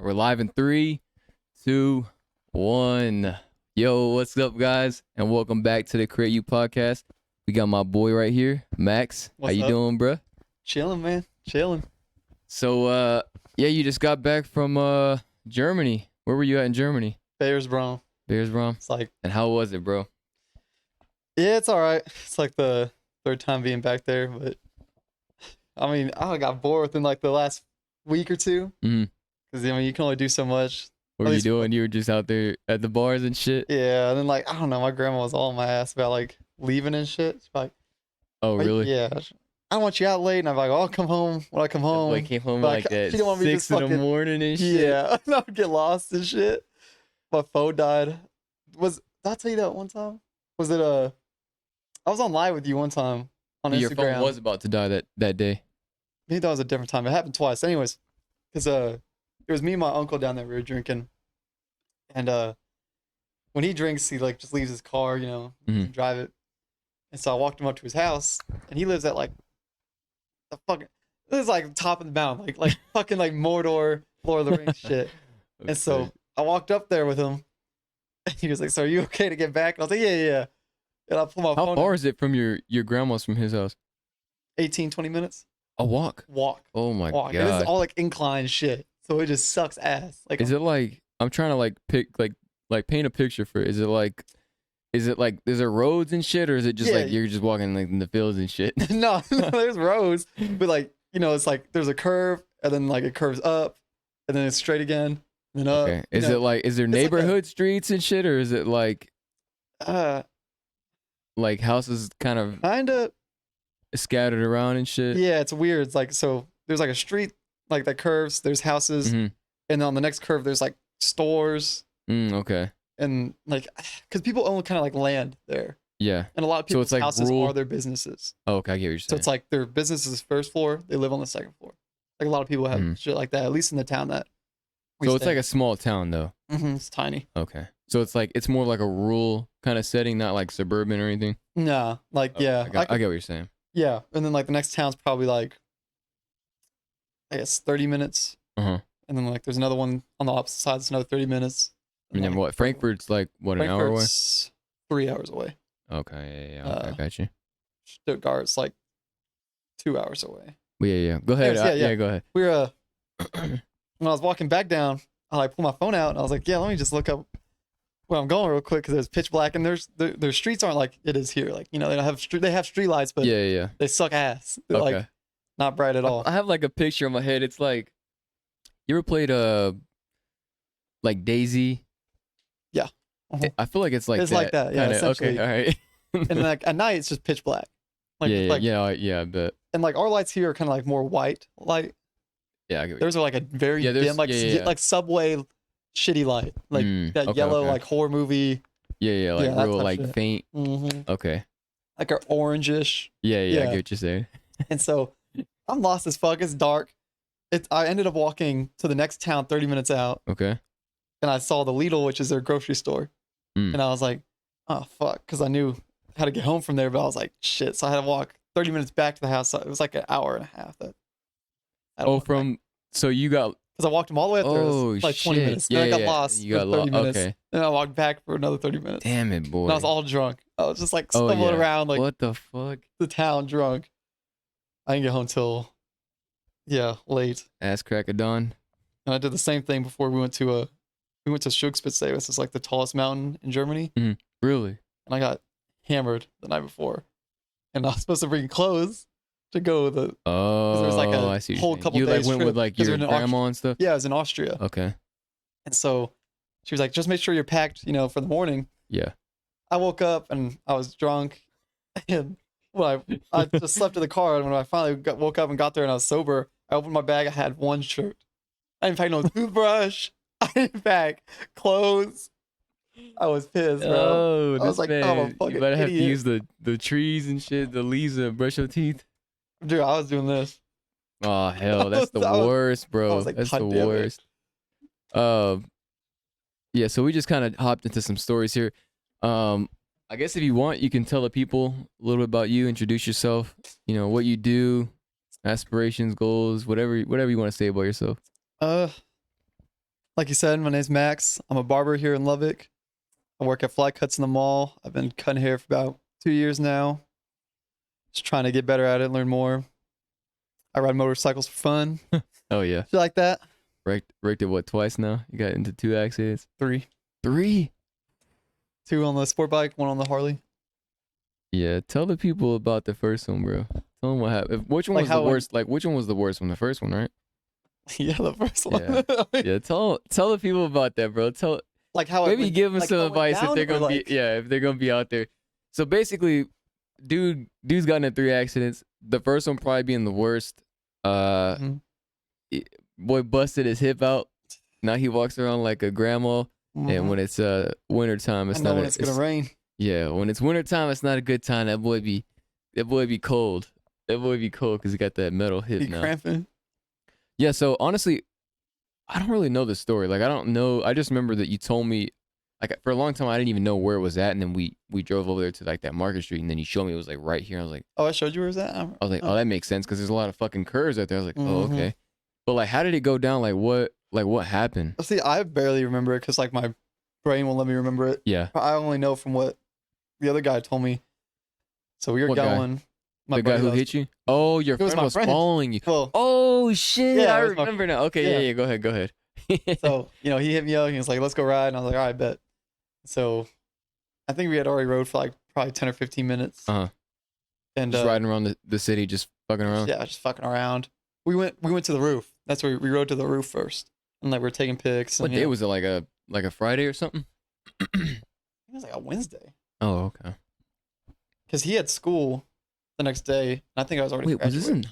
We're live in 3, 2, 1. Yo, what's up, guys? And welcome back to the Create You podcast. We got my boy right here, Max. What's How you up? doing, bruh? Chilling, man. Chilling. So, yeah, you just got back from Germany. Where were you at in Germany? Bears-Brown. Beersbrom. It's like, And how was it, bro? yeah, it's all right. It's like the third time being back there, but I mean, I got bored within like the last week or two. Mhm. Because, I mean, you can only do so much. What At were you least- doing? You were just out there at the bars and shit? Yeah, and then like, I don't know, my grandma was all on my ass about like leaving and shit. She's like, Oh, really? Yeah. I don't want you out late. And I'm like, oh, I'll come home when I come home. Like, came home But like she that didn't want me to 6 just in the fucking- morning and shit? Yeah, and I would get lost and shit. My phone died. Did I tell you that one time? Was it I was on live with you one time on Instagram. Your phone was about to die that day. Maybe that was a different time. It happened twice. Anyways, because it was me and my uncle down there. We were drinking, and when he drinks, he like just leaves his car, Mhm. drive it. And so I walked him up to his house, and he lives at like the fucking. It was like top of the mountain, like fucking like Mordor, Lord of the Rings shit. And so I walked up there with him, and he was like, "So are you okay to get back?" And I was like, "Yeah." And I pulled my How phone. far is it from your grandma's from his house? 18, 20 minutes. A walk? Walk. Oh my Walk. And this is god. all like incline shit. So it just sucks ass. Like, Is it like, I'm trying to like pick like paint a picture for it. Is it like is there roads and shit, or is it just Yeah. like you're just walking like in the fields and shit? no, there's roads, but like, it's like there's a curve, and then like it curves up, and then it's straight again, and then up. Okay. Is there like a- neighborhood streets and shit, or is it like houses kind of kind of, scattered around and shit? yeah, it's weird. It's like, so there's like a street like that curves, there's houses, Mhm. and then on the next curve there's like stores, Okay. and like, because people own kind of like land there, Yeah. and a lot of So people's it's like houses rural- are their businesses. Oh, okay, I get what you're So saying. it's like their business is first floor, they live on the second floor. Like a lot of people have Mhm. shit like that, at least in the town that we So it's stay. like a small town though. It's tiny. Okay. So it's more like a rural kind of setting, not like suburban or anything. Nah, like, Okay, yeah. I get what you're saying. Yeah, and then like the next town's probably like, I guess 30 minutes, Uh-huh. and then like there's another one on the opposite side. It's another 30 minutes. And then like, what? Frankfurt's like what, an hour away? Frankfurt's 3 hours away. Okay, yeah. Okay, Uh, got you. Stuttgart's like 2 hours away. Well, yeah. Go ahead. Anyways, yeah. Go ahead. We were when I was walking back down, I like pulled my phone out and I was like, yeah, let me just look up where I'm going real quick, because it's pitch black and their streets aren't like it is here. Like, they don't have they have street lights, but Yeah. they suck ass. They're Okay. like not bright at all. I have like a picture in my head. It's like, you ever played like Daisy? Yeah. Uh-huh. I feel like it's like It's that. like that, yeah, kinda. essentially. Okay, all right. And then like at night it's just pitch black. Like, yeah, I bet. And like our lights here are kind of like more white light. Yeah, I get what Theirs are like a very Yeah, there's- dim, like yeah. like subway shitty light, like that okay, yellow okay. like horror movie, Yeah, like Yeah, that real type like shit. faint. Okay. like a orangish. Yeah, I Yeah. get what you're saying. And so I'm lost as fuck. It's dark. I ended up walking to the next town 30 minutes out, Okay. and I saw the Lidl, which is their grocery store, Mm. and I was like, oh fuck, because I knew how to get home from there, but I was like, shit. So I had to walk 30 minutes back to the house. So it was like an hour and a half. So you got Because I walked them all the way up there. It oh was like 20 shit. minutes. Yeah, Then I got yeah. lost You got for 30 minutes. Okay. And I walked back for another 30 minutes. Damn it, boy. And I was all drunk. I was just like Oh, stumbling yeah. around like What the fuck? the town drunk. I didn't get home till late. Ass crack of dawn. And I did the same thing before we went to Schugspitzee, which is like the tallest mountain in Germany. Really? And I got hammered the night before. And I was supposed to bring clothes to go with it. Oh, there was like a I see. what whole you're saying. couple you like days went trip, with like 'cause your we're in grandma and stuff. Yeah, I was in Austria. Okay. And so she was like, just make sure you're packed, for the morning. Yeah. I woke up and I was drunk, and when I just slept in the car, and when I finally woke up and got there and I was sober, I opened my bag. I had one shirt. I didn't pack no toothbrush. I didn't pack clothes. I was pissed, bro. Oh, I was like, man. I'm a fucking You better have to idiot. use the trees and shit, the leaves to brush your teeth. Dude, I was doing this. Oh hell, that's the I was- worst, bro. was like, That's the God damn it. worst. Yeah. So we just kind of hopped into some stories here. I guess if you want, you can tell the people a little bit about you, introduce yourself. What you do, aspirations, goals, whatever you want to say about yourself. Like you said, my name's Max. I'm a barber here in Lubbock. I work at Fly Cuts in the mall. I've been cutting hair for about 2 years now. Just trying to get better at it, learn more. I ride motorcycles for fun. Oh yeah. You like that? Wrecked it what, twice now? You got into 2 accidents? 3. 3? 2 on the sport bike, 1 on the Harley. Yeah, tell the people about the first one, bro. Tell them what happened. Which one Like was the how worst? Like, which one was the worst one? The first one, right? Yeah, the first one. Yeah. Yeah, tell the people about that, bro. Like how Maybe went, give them like some how it went advice if down, they're or gonna like, be, if they're gonna be out there. So basically, dude's gotten in 3 accidents. The first one probably being the worst. Mhm. Boy busted his hip out. Now he walks around like a grandma. And Mhm. when it's winter time, it's I know not. when it's gonna rain. Yeah, when it's winter time, it's not a good time. That boy be cold. That boy be cold because he got that metal hip Be now. cramping. Yeah, so honestly, I don't really know the story. Like, I don't know. I just remember that you told me, like, for a long time, I didn't even know where it was at. And then we drove over there to, like, that Market Street. And then you showed me it was, like, right here. I was like, Oh, I showed you where it was at? oh, that makes sense because there's a lot of fucking curves out there. I was like, oh, Mhm. okay. But, like, how did it go down? Like, what happened? See, I barely remember it because, like, my brain won't let me remember it. Yeah. I only know from what the other guy told me. So we were What guy? going. The guy who hit you? Oh, your It was friend my was friend. following you. Well, Oh, shit. Yeah, I it was my- remember now. Okay, yeah. yeah, go ahead. so, he hit me up. He was like, let's go ride. And I was like, all right, bet. So I think we had already rode for like probably 10 or 15 minutes. Uh-huh. And Just riding around the city, just fucking around. yeah, just fucking around. We went to the roof. That's where we rode to the roof first. And like we're taking pics. And, What day was it? Like a Friday or something? I think it was like a Wednesday. Oh, okay. Because he had school the next day. And I think I was already Wait, was this in?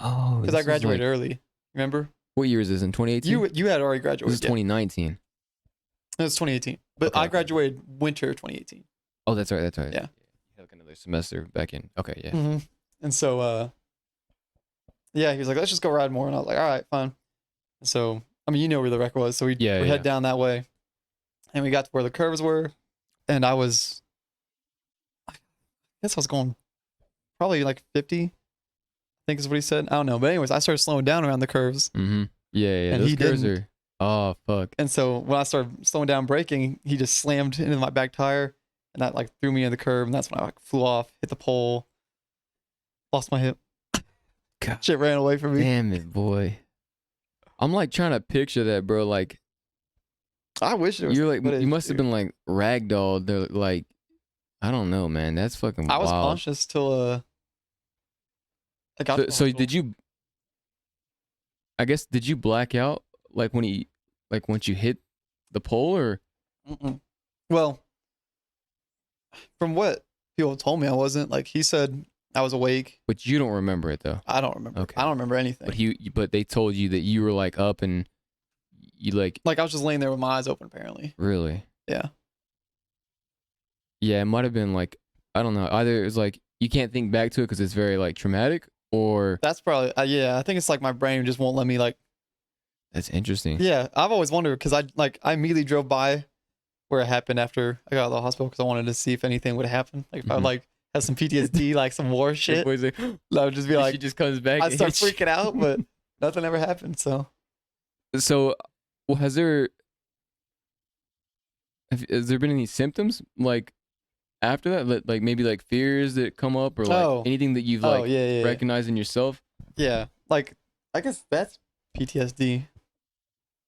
Oh, Because I graduated early. Remember? What year is this? In 2018? You had already This graduated. is 2019. It was 2018. But Okay, I okay. graduated winter 2018. Oh, that's right. Yeah. You had like another semester back in. Okay, yeah. Mm-hmm. And so, yeah, he was like, let's just go ride more. And I was like, all right, fine. And so, I mean, you know where the wreck was. So we head down that way. And we got to where the curves were. And I guess I was going probably like 50, I think is what he said. I don't know. But anyways, I started slowing down around the curves. Mm-hmm. Yeah. And Those he curves didn't. are. Oh, fuck. And so when I started slowing down braking, he just slammed into my back tire. And that like threw me in the curb. And that's when I like flew off, hit the pole, lost my hip. God. Shit ran away from me. Damn it, boy. I'm like trying to picture that, bro. Like, I wish it was. you're like, footage, you must have dude. been like ragdolled. They're like, I don't know, man. That's fucking I was wild. conscious till I got to the So hospital. did you? I guess did you black out like once you hit the pole or? Mm-mm. Well, from what people told me, I wasn't. Like he said, I was awake. But you don't remember it though. I don't remember. Okay. I don't remember anything. But they told you that you were like up and you like Like I was just laying there with my eyes open. Apparently. really. Yeah. Yeah, it might have been like I don't know. Either it was like you can't think back to it because it's very like traumatic, or That's probably. Yeah. I think it's like my brain just won't let me like. that's interesting. Yeah. I've always wondered because I immediately drove by where it happened after I got out of the hospital because I wanted to see if anything would happen. Like if I Mhm. like had some PTSD, like some war shit. Everybody's like, I would just be she like, just comes back. I and start hits you. freaking out, but nothing ever happened. So So, well, has there been any symptoms like after that, like maybe like fears that come up or like Oh. anything that you've like yeah. recognized in yourself? Yeah, like I guess that's PTSD.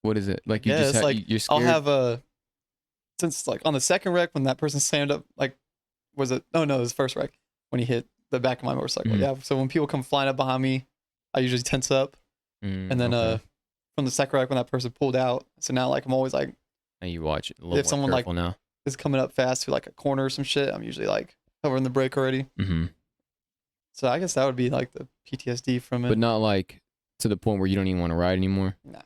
What is it? Like you Yeah, just it's like you're scared. I'll have since like on the second wreck when that person slammed up, like was it? Oh no, it was the first wreck when he hit the back of my motorcycle. Mhm. Yeah, so when people come flying up behind me, I usually tense up, and then okay. from the second wreck when that person pulled out, so now like I'm always like And you watch it a little if more someone, like, careful now. is coming up fast to like a corner or some shit, I'm usually like covering the brake already. Mm-hmm. So I guess that would be like the PTSD from it. But not like to the point where you don't even want to ride anymore. Nah.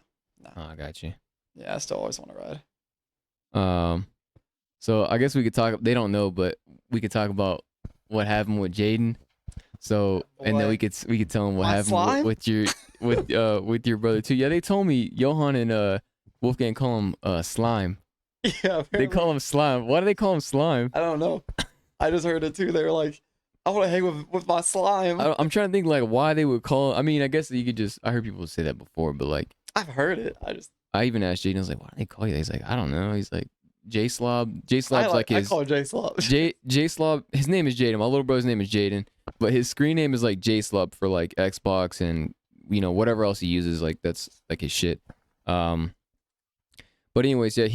Oh, I got you. Yeah, I still always want to ride. So I guess we could talk. They don't know, but we could talk about what happened with Jaden. So and then Boy. we could tell them what My happened slime? with your with your brother too. Yeah, they told me Johan and Wolfgang call him slime. Yeah, They apparently. call him slime. Why do they call him slime? I don't know. I just heard it too. They were like, I want to hang with my slime. I'm trying to think like why they would call. I mean, I guess you could just. I heard people say that before, but like I've heard it. I just I even asked Jaden. I was like, "Why do they call you that?" He's like, "I don't know." He's like, J Slob. J Slob's like I his call it J Slob. J Slob. His name is Jaden. My little brother's name is Jaden, but his screen name is like J Slob for like Xbox and whatever else he uses. Like that's like his shit. But anyways, yeah,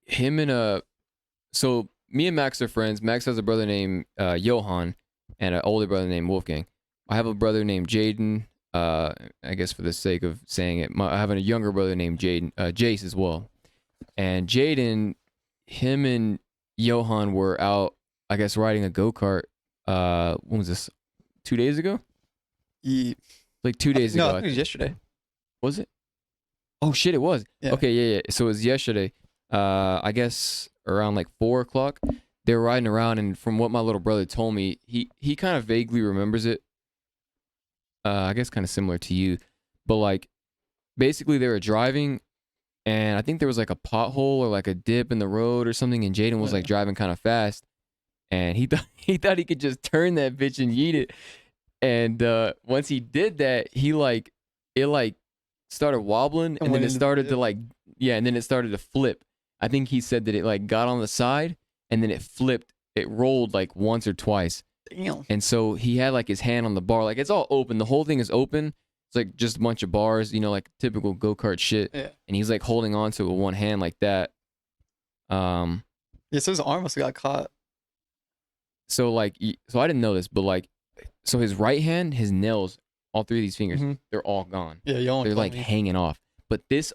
him and so me and Max are friends. Max has a brother named Johan and an older brother named Wolfgang. I have a brother named Jaden. I guess for the sake of saying it, I have a younger brother named Jace as well. And Jaden, him and Johan were out, I guess, riding a go-kart. When was this? 2 days ago? Yeah. Like 2 days ago. No, I think it was yesterday. Was it? Oh shit, it was. Yeah. Okay, yeah. So it was yesterday. I guess around like 4 o'clock. They were riding around, and from what my little brother told me, he kind of vaguely remembers it. I guess kind of similar to you, but like basically they were driving, and I think there was like a pothole or like a dip in the road or something, and Jaden was like driving kind of fast, and he thought he could just turn that bitch and yeet it, and once he did that, it started wobbling, and then it started to and then it started to flip. I think he said that it like got on the side, and then it flipped. It rolled like once or twice. Damn. And so he had like his hand on the bar, like it's all open. The whole thing is open. It's like just a bunch of bars, like typical go-kart shit. Yeah. And he's like holding on to it with one hand like that. Yeah, so his arm must have got caught. So I didn't know this, but like, so his right hand, his nails, all three of these fingers, they're all gone. Yeah, they're like hanging off. But his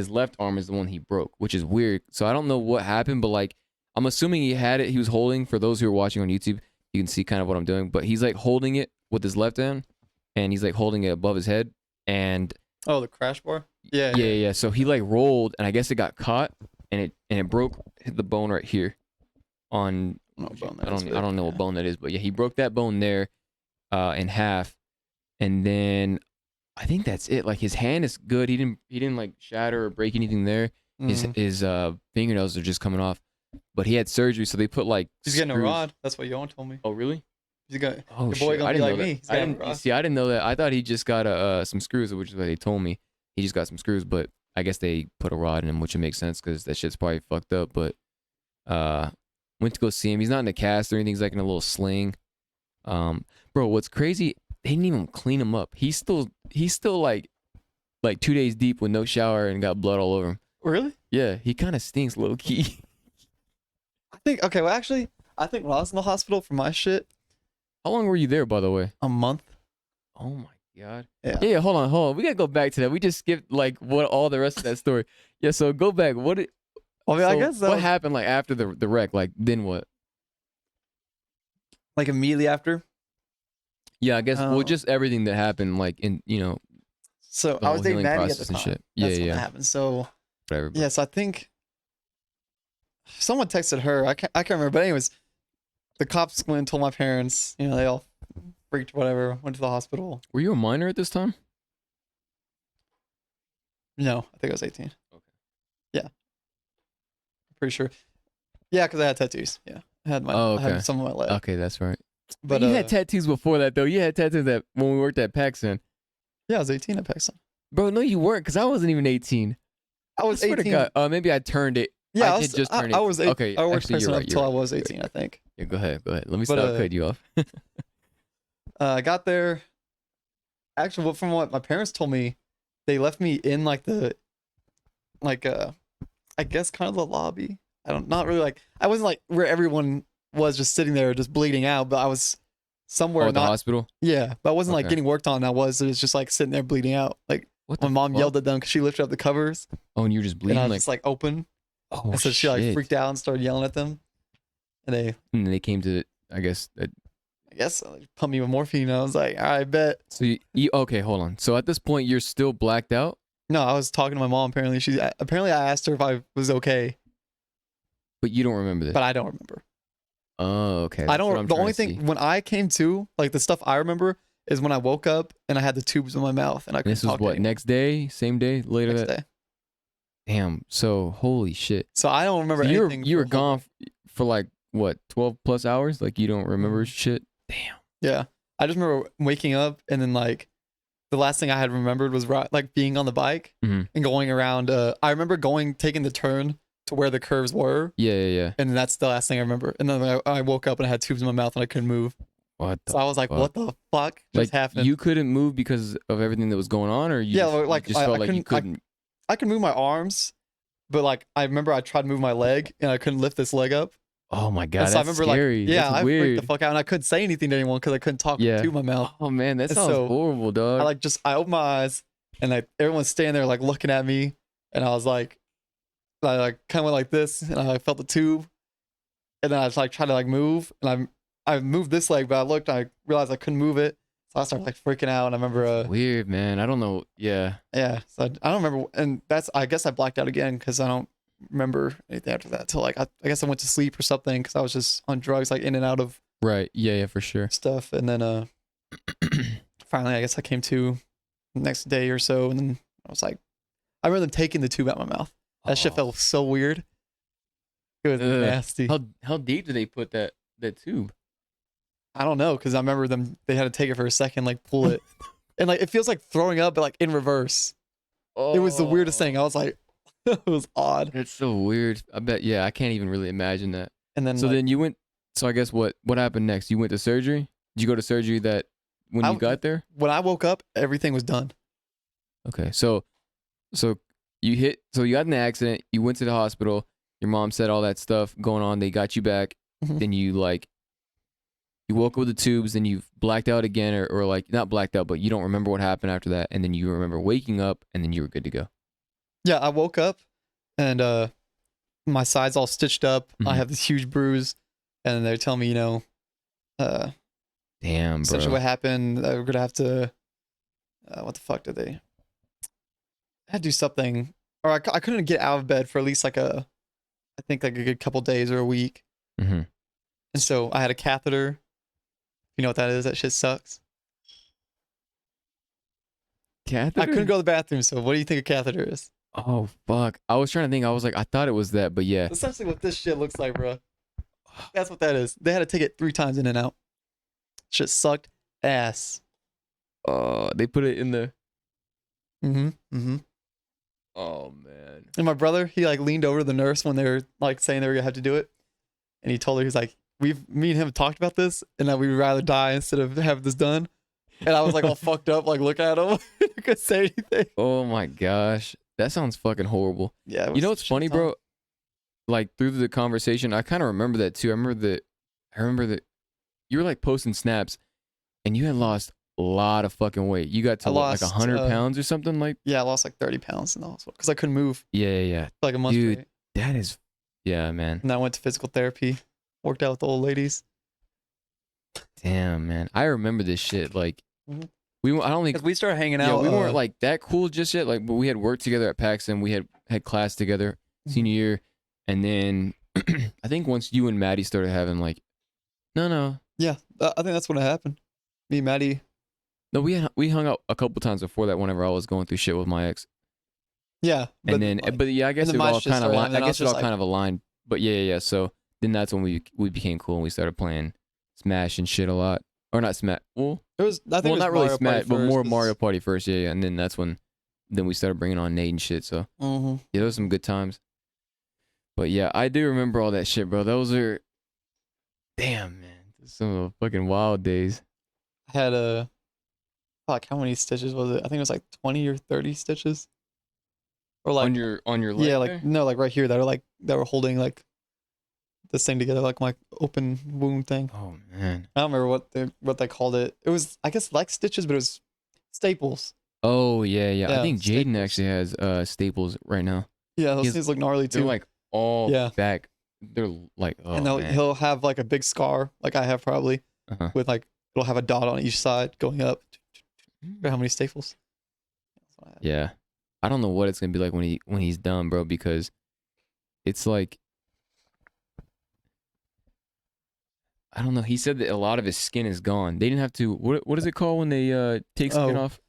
left arm is the one he broke, which is weird. So I don't know what happened, but like, I'm assuming he had it. He was holding, for those who are watching on YouTube, you can see kind of what I'm doing, but he's like holding it with his left hand, and he's like holding it above his head, and the crash bar. Yeah. So he like rolled, and I guess it got caught, and it broke, hit the bone right here. I don't know what bone that is, but yeah, he broke that bone there, in half, and then I think that's it. Like his hand is good. He didn't like shatter or break anything there. His fingernails are just coming off. But he had surgery, so they put like he's getting a rod. That's what Yohan told me. Oh really? He's got your boy gonna be like me. I didn't know that. I thought he just got some screws, which is what they told me. He just got some screws, but I guess they put a rod in him, which would make sense because that shit's probably fucked up. But went to go see him. He's not in a cast or anything. He's like in a little sling. Bro, what's crazy? They didn't even clean him up. He's still like 2 days deep with no shower and got blood all over him. Really? Yeah, he kind of stinks low key. I think when I was in the hospital for my shit. How long were you there, by the way? A month. Oh my god. Yeah. Hold on. We gotta go back to that. We just skipped like what all the rest of that story. Yeah. So go back. I guess what happened like after the wreck? Like then what? Like immediately after. Yeah, I guess. Well, just everything that happened, like in So I was dating Maddie at the time. Shit. That's when that happened. So. Whatever. Yeah. So I think. Someone texted her. I can't remember. But anyways, the cops went and told my parents. They all freaked. Whatever. Went to the hospital. Were you a minor at this time? No, I think I was 18. Okay. Yeah. I'm pretty sure. Yeah, because I had tattoos. Yeah, I had I had some of my leg. Okay, that's right. But you had tattoos before that though. You had tattoos that when we worked at PacSun. Yeah, I was 18 at PacSun. Bro, no, you weren't, because I wasn't even 18. I was 18. Maybe I turned it. Yeah, I did just turn it. I was 18. Okay, I worked actually, you're right, until I was 18, I think. Yeah, go ahead. Let me stop cutting you off. I got there. Actually, from what my parents told me, they left me in like I guess kind of the lobby. Not really like, I wasn't like where everyone was just sitting there just bleeding out, but I was somewhere at the hospital. Yeah, but I wasn't like getting worked on. It was just like sitting there bleeding out. Like my mom yelled at them because she lifted up the covers. Oh, and you were just bleeding. And I was just like open. Oh, and so she like freaked out and started yelling at them. And they came to, I guess pumped me with morphine. And I was like, all right, bet. So you okay? Hold on. So at this point, you're still blacked out? No, I was talking to my mom. Apparently I asked her if I was okay. But you don't remember this. But I don't remember. Oh, okay. I don't. The only thing when I came to, like the stuff I remember is when I woke up and I had the tubes in my mouth and I couldn't talk. This was what, next day, same day, later next that day. Damn. So holy shit. So I don't remember anything. You were gone for like what, 12 plus hours? Like you don't remember shit? Damn. Yeah. I just remember waking up and then like the last thing I had remembered was like being on the bike Mhm. and going around. I remember taking the turn to where the curves were, Yeah. and that's the last thing I remember. And then I woke up and I had tubes in my mouth and I couldn't move. What the So I was like, fuck? "What the fuck just Like happened?" you couldn't move because of everything that was going on, or Yeah, you like, just I felt like you couldn't- couldn't. I could move my arms, but like I remember I tried to move my leg and I couldn't lift this leg up. Oh my And god, so I that's remember scary. like, yeah, That's I freaked weird. the fuck out and I couldn't say anything to anyone because I couldn't talk Yeah. to my mouth. Oh man, that And sounds so, horrible, dog. I opened my eyes and like everyone's standing there like looking at me, and I was like, I like kind of went like this, and I felt the tube, and then I just like tried to like move, and I moved this leg, but I looked, I realized I couldn't move it, so I started like freaking out, and I remember, Weird, man. I don't know. Yeah. yeah, so I don't remember, and I guess I blacked out again because I don't remember anything after that till like I guess I went to sleep or something because I was just on drugs, like in and out of Right. Yeah, for sure. stuff, and then finally I guess I came to the next day or so, and then I was like, I remember them taking the tube out of my mouth. That shit Oh. felt so weird. It was Ugh. nasty. How deep did they put that tube? I don't know, because I remember they had to take it for a second, like pull it, and like it feels like throwing up, but like in reverse. Oh. It was the weirdest thing. I was like, it was odd. That's so weird. I bet. Yeah, I can't even really imagine that. And then So like, then you went. So I guess what happened next? You went to surgery. Did you go to surgery that when I- you got there? when I woke up, everything was done. Okay. So you got in the accident. You went to the hospital. Your mom said all that stuff going on. They got you back. Mhm. Then you woke up with the tubes. Then you blacked out again, or like not blacked out, but you don't remember what happened after that. And then you remember waking up, and then you were good to go. Yeah, I woke up, and my side's all stitched up. I Mhm. have this huge bruise, and they're telling me, Damn, bro. essentially what happened. We're gonna have to. What the fuck did they? I had to do something, or I couldn't get out of bed for at least like I think like a good couple days or a week, Mm-hmm. and so I had a catheter. You know what that is? That shit sucks. Catheter? I couldn't go to the bathroom. So what do you think a catheter is? Oh fuck! I was trying to think. I was like, I thought it was that, but yeah. Essentially, what this shit looks like, bro. That's what that is. They had to take it 3 times in and out. Shit sucked ass. They put it in the. Mm-hmm. Oh man. And my brother, he like leaned over to the nurse when they were like saying they were gonna have to do it, and he told her, he's like, me and him have talked about this, and that we'd rather die instead of have this done. And I was like all fucked up, like look at him, I couldn't say anything. Oh my gosh, that sounds fucking horrible. Yeah, it You know was what's funny, shit ton. bro? Like through the conversation, I kind of remember that too. I remember that you were like posting snaps, and you had lost a lot of fucking weight. You got to I like lost, 100 pounds or something. Like Yeah, I lost like 30 pounds in the hospital because I couldn't move yeah. for like a month Dude. straight. That is, yeah, man. And I went to physical therapy, worked out with the old ladies. Damn, man. I remember this shit. Like Mhm. I don't think Because we started hanging yeah, out. we weren't like that cool just yet. Like, but we had worked together at Paxton. We had class together senior year, and then I think once you and Maddie started having like, no, Yeah, I think that's when it happened. Me and Maddie. we hung out a couple times before that. Whenever I was going through shit with my ex, Yeah, and then like, but yeah, I guess then it my all shit kind of started aligned. I happening, and I guess was it all just kind of aligned. But yeah. So then that's when we became cool and we started playing Smash and shit a lot, or not Smash. Well, it was. I think well, it was not really Mario Smash, Party but more first, 'cause- Mario Party first. Yeah, and then that's when then we started bringing on Nate and shit. So. Mhm. Yeah, those were some good times. But yeah, I do remember all that shit, bro. Those are, damn, man, some of the fucking wild days. I had fuck, how many stitches was it? I think it was like 20 or 30 stitches. Or like, On your leg. yeah, there? like no, like right here that were holding like this thing together, like my open wound thing. Oh man. I don't remember what they called it. It was, I guess, like stitches, but it was staples. Oh yeah. I Yeah, think Jaden staples. actually has staples right now. Yeah, those He's- things look gnarly They're too. like all Yeah. back. They're like oh and man. he'll have like a big scar, like I have probably, Uh-huh. with like it'll have a dot on each side going up. How many staples? That's what I had. Yeah. I don't know what it's gonna be like when he's done, bro, because it's like I don't know. He said that a lot of his skin is gone. They didn't have to. What is it called when they take skin Oh, off?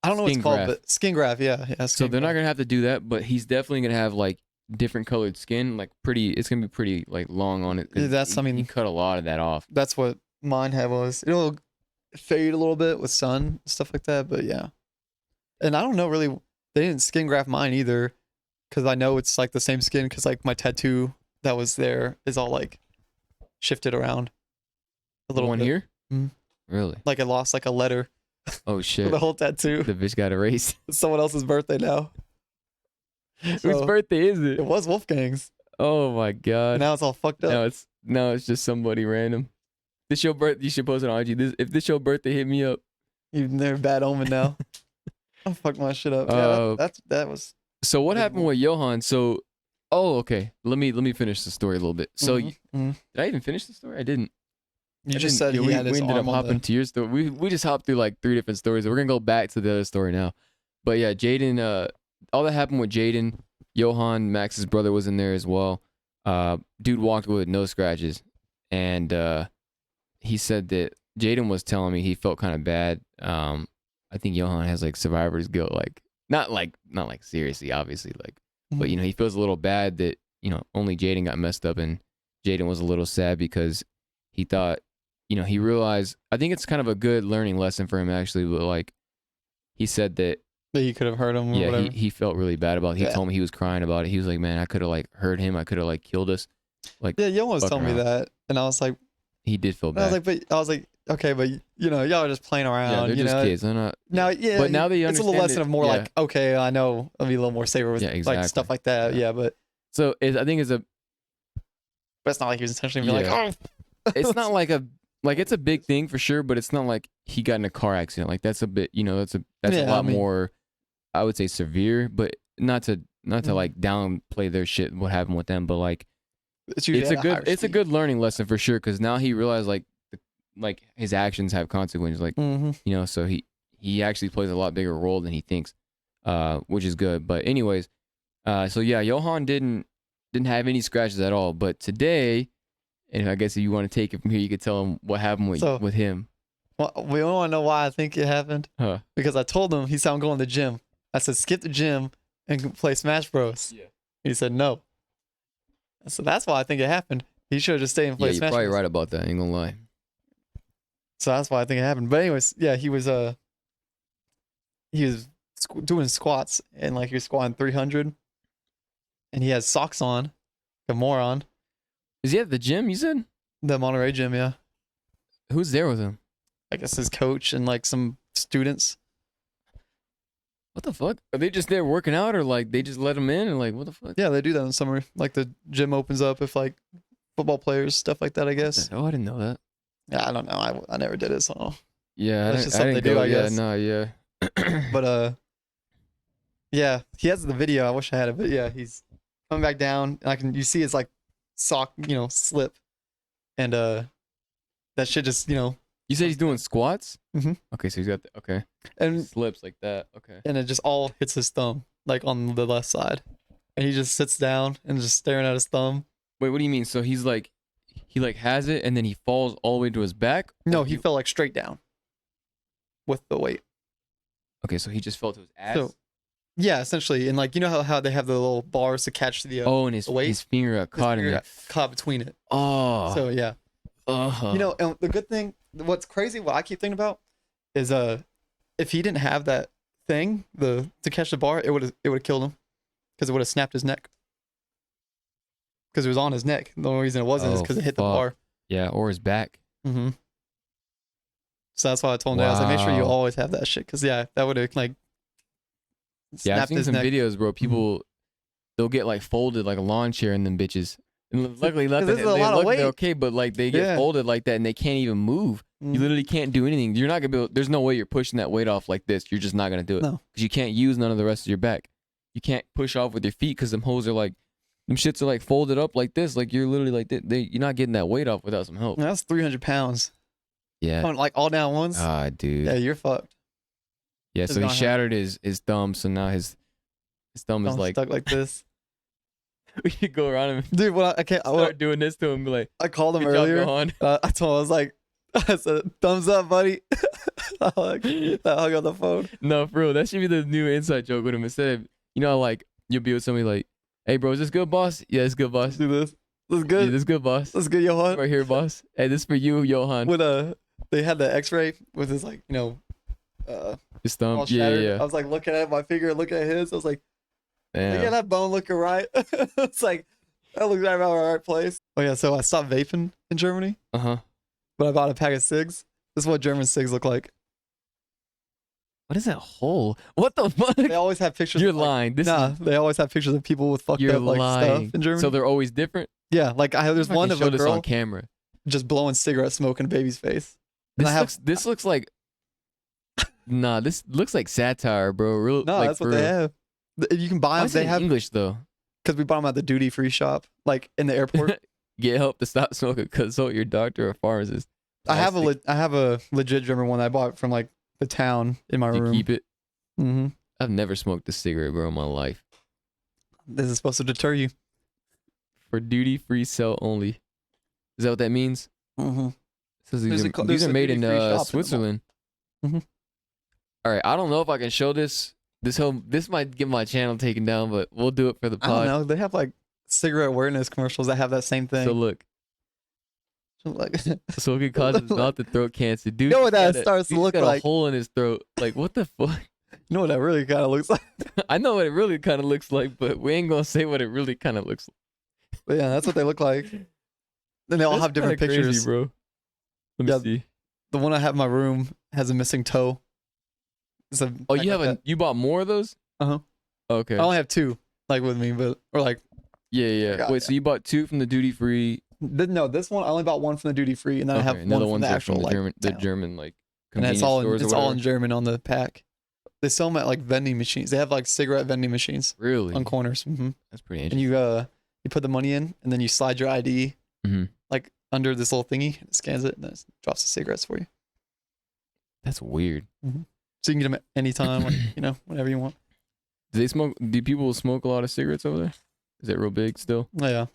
I don't know what Skin it's called, graft. but skin graft. Yeah. So Skin they're not graft. gonna have to do that, but he's definitely gonna have like different colored skin, like pretty. It's gonna be pretty like long on it. 'cause Yeah, that's- I he mean- cut a lot of that off. That's what mine had was. fade a little bit with sun stuff like that. But yeah, and I don't know really. They didn't skin graft mine either, because I know it's like the same skin. Because like my tattoo that was there is all like shifted around a The little one bit. here? Mhm. Really? Like I lost like a letter Oh for shit. the whole tattoo. The bitch got erased. It's someone else's birthday now. Whose So, birthday is it? it was Wolfgang's. Oh my god. And now it's all fucked up. Now it's just somebody random. This your birth. You should post it on IG. If this your birthday, hit me up. Even they're bad omen now. I'll fuck my shit up. Yeah, that was. So what Big happened one. with Johan? So, okay. Let me finish the story a little bit. So, Mhm. did I even finish the story? I didn't. You I just didn't- said yeah, he we, had his we ended up arm on hopping the. to your story. We just hopped through like 3 different stories. We're gonna go back to the other story now. But yeah, Jaden. All that happened with Jaden. Johan, Max's brother, was in there as well. Dude walked with no scratches, and he said that Jaden was telling me he felt kind of bad. I think Johan has like survivor's guilt, like not like seriously, obviously, like, but you know, he feels a little bad that, you know, only Jaden got messed up, and Jaden was a little sad because he thought, you know, he realized, I think it's kind of a good learning lesson for him actually, but like he said that, That you could have hurt him or yeah, whatever. he felt really bad about it. He Yeah. told me he was crying about it. He was like, man, I could have like hurt him. I could have like killed us. Like, Yeah, Yohan was fuck telling me around. that, and I was like, he did feel and I was bad. like, okay, but you know, y'all are just playing around. Yeah, they're you just know? kids. They're not. Now, yeah, But now that you it's a little understand lesson it, of more yeah. like, okay, I know, I'll be a little more safer with Yeah, like exactly. stuff like that. Yeah. Yeah, but So I think it's a. it's not like he was intentionally being Yeah. like, oh, It's not like it's a big thing for sure, but it's not like he got in a car accident. Like that's a bit, you know, that's a Yeah, lot I mean- more, I would say, severe, but not to like downplay their shit, what happened with them, but like it's usually at higher it's a speed. good learning lesson for sure, because now he realized like his actions have consequences, like, Mhm. you know, so he actually plays a lot bigger role than he thinks, which is good. But anyways, so yeah, Johan didn't have any scratches at all, but today, and I guess if you want to take it from here, you could tell him what happened with him. Well, we don't want to know why I think it happened, Huh. because I told him he said I'm going to the gym. I said skip the gym and play Smash Bros. Yeah. He said no. So that's why I think it happened. He should have just stayed and Yeah, played you're Smash probably Bros. right about that. I ain't gonna lie. So that's why I think it happened. But anyways, yeah, he was doing squats, and like he was squatting 300, and he has socks on, a moron. Is he at the gym? You said? The Monterey gym, yeah. Who's there with him? I guess his coach and like some students. What the fuck? Are they just there working out, or like they just let him in, and like what the fuck? Yeah, they do that in summer. Like the gym opens up if like football players, stuff like that, I guess. Oh, I didn't know that. Yeah, I don't know. I never did it, so. Yeah, That's I just didn't something they do, go. I Yeah, guess. no, yeah. But yeah, he has the video. I wish I had it, but yeah, he's coming back down, and you see his like sock, you know, slip, and that shit just, you know, You said he's doing squats? Mhm. Okay, so he's got okay. and Slips like that. Okay. and it just all hits his thumb, like on the left side, and he just sits down and just staring at his thumb. Wait, what do you mean? So he's like, he like has it, and then he falls all the way to his back? No, Or he fell like straight down with the weight. Okay, so he just fell to his ass. So yeah, essentially, and like you know how they have the little bars to catch the oh, and his weight? finger got his caught in finger it. got caught between it. Oh. So yeah. You know, and the good thing, what's crazy, what I keep thinking about is if he didn't have that thing, to catch the bar, it would have killed him, because it would have snapped his neck. Because it was on his neck. The only reason it wasn't is Oh, because it hit the fuck. bar. Yeah, or his back. Mm-hmm. So that's why I told him that. I was like, make sure you Wow. always have that shit, because yeah, that would have like Yeah, I've snapped seen his some neck. videos, bro. People, they'll get like folded like a lawn chair in them bitches. And luckily, This is a lot of they're weight. okay, but like they get Yeah. folded like that and they can't even move. Mhm. You literally can't do anything. You're not gonna be able, there's no way you're pushing that weight off like this. You're just not gonna do it. No. Because you can't use none of the rest of your back. You can't push off with your feet because them hoes are like, them shits are like folded up like this. Like you're literally like, you're not getting that weight off without some help. That's 300 pounds. Yeah. Coming, like all down once. Ah, dude. Yeah, you're fucked. Yeah, It's so he gonna hurt. shattered his thumb. So now his thumb is I'm like, stuck like this. we could go around him and Dude, I can't. start doing this to him and be like, I called him good job, earlier. Johan. I told him, I was like, I said, thumbs up, buddy. I hung on the phone. No, for real. That should be the new inside joke with him. Instead of, you know, like you'll be with somebody like, hey, bro, is this good, boss? Yeah, it's good, boss. Let's do this. This is Yeah, good. this is good, boss. This is good, Johan. Right here, boss. Hey, this is for you, Johan. When they had the X-ray with his like His all thumb. Yeah, shattered. yeah. I was like looking at my finger, looking at his. I was like, Damn. yeah, that bone looking right. It's like that looks right about the right place. Oh yeah, so I stopped vaping in Germany, Uh-huh. but I bought a pack of cigs. This is what German cigs look like. What is that hole? What the fuck? They always have pictures. You're of, like, lying. they always have pictures of people with fucked You're up like lying. stuff in Germany. So they're always different? yeah, like there's one of show a this girl on camera. just blowing cigarette smoke in a baby's face. And This looks like nah, this looks like satire, bro. Real, No, like, that's for what they real. have. You can buy Why them. is it They in have English though. because we bought them at the duty free shop, like in the airport. Get help to stop smoking. Consult your doctor or pharmacist. I have a legit German one that I bought from like the town in my You room. keep it. Mm-hmm. I've never smoked a cigarette, bro, in my life. This is supposed to deter you. For duty free sale only. Is that what that means? Mm-hmm. It says There's these a are made in duty-free shop in the mall. Switzerland. Mhm. All right, I don't know if I can show this. This might get my channel taken down, but we'll do it for the I don't pod. know. They have like cigarette awareness commercials that have that same thing. So look, Like, smoking causes mouth and throat cancer. Dude, You know what that got starts to dude's look got like? a hole in his throat. Like, what the fuck? you know what that really kind of looks like? I know what it really kind of looks like, but we ain't gonna say what it really kind of looks like. But yeah, that's what they look like. Then they all That's have different kinda pictures. crazy, bro. Let me Yeah. see. The one I have in my room has a missing toe. It's a Oh, you have you bought more of those? Uh-huh. Okay. I only have two, like with me, but or like Yeah, yeah. God, Wait, so you bought 2 from the duty free? no, this one I only bought one from the duty free, and then I have another one from one's the like actual from the like town. German like And convenience it's all stores or it's all in whatever? German on the pack. They sell them at like vending machines. They have like cigarette vending machines Really? on corners. Mm-hmm. That's pretty And interesting. you put the money in, and then you slide your ID Mhm. like under this little thingy, and it scans it, and then it drops the cigarettes for you. That's weird. So you can get them at any time, like, whenever you want. Do they smoke? Do people smoke a lot of cigarettes over there? Is it real big still? Oh, yeah,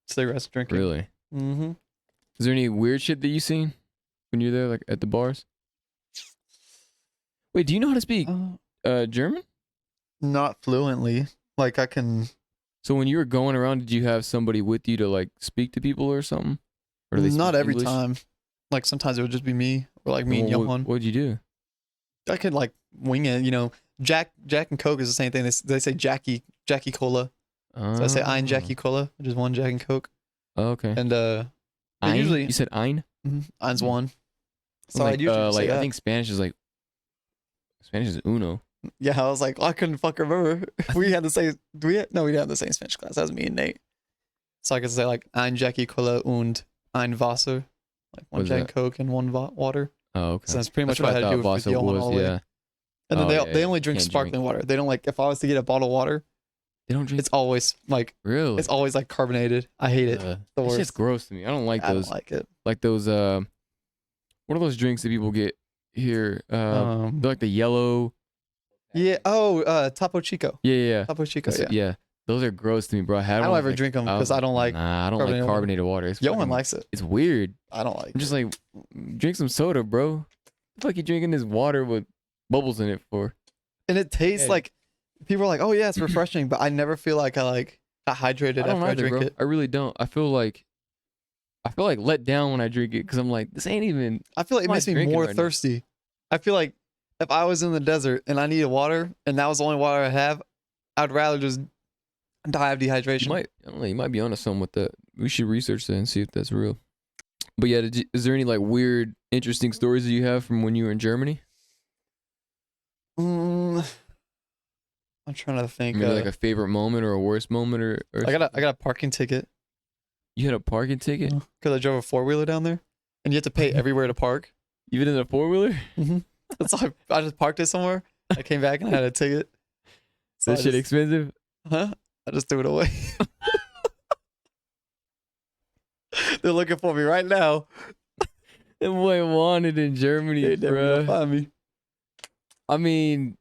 cigarettes, drinking. Really? Mm-hmm. Is there any weird shit that you seen when you're there, like at the bars? Wait, do you know how to speak German? Not fluently. Like I can. So when you were going around, did you have somebody with you to like speak to people or something? Or do they Not speak every English? time. Like sometimes it would just be me or like me and Well, Johan. What'd you do? I could like wing it. Jack and Coke is the same thing. They say Jackie Cola. So I say Ein Jackie Cola, which is one Jack and Coke. Oh, okay. And Ein? usually You said ein? Ein's one. So like, I'd usually just say that. I think Spanish is uno. Yeah, I was like, I couldn't fucking remember. We had the same. No, we didn't have the same Spanish class. That was me and Nate. So I could say like Ein Jackie Cola und ein Wasser, like one What's Jack and that? Coke and one water. Oh, okay. So that's pretty much That's what I had to do thought with Vasa Johan was, all the way. yeah. And then Oh, they yeah, only drink can't sparkling water. They don't like if I was to get a bottle of water, They don't drink. it's always like Really? it's always like carbonated. I hate it. The It's worst. just gross to me. I don't like I those. don't like it. Like those. What are those drinks that people get here? They're like the yellow. Yeah. Oh, Topo Chico. Yeah, yeah. Topo Chico. That's- Yeah. yeah. Those are gross to me, bro. I I don't ever drink them because I don't like. Nah, I don't like carbonated carbonated water. It's Johan fucking- likes it. It's weird. I don't like. I'm just it. like, drink some soda, bro. It's like you're drinking this water with bubbles in it for. And it tastes Yeah. like people are like, oh yeah, it's refreshing, but I never feel like I got hydrated I don't after I either, drink bro. it. I really don't. I feel like let down when I drink it because I'm like, this ain't even. I feel like it I'm makes not me drinking more right now. thirsty. I feel like if I was in the desert and I needed water and that was the only water I have, I'd rather just die of You dehydration. might, I don't know, you might be onto something with that. We should research that and see if that's real. But yeah, is there any like weird, interesting stories that you have from when you were in Germany? I'm trying to think. Maybe like a favorite moment or a worst moment or I got a parking ticket you had a parking ticket? because I drove a 4-wheeler down there, and you have to pay everywhere to park. Even in a 4-wheeler? So I just parked it somewhere. I came back and I had a ticket. So That I shit just- expensive? Huh? I just threw it away. They're looking for me right now. That boy wanted in Germany, They never gonna bruh. find me. I mean,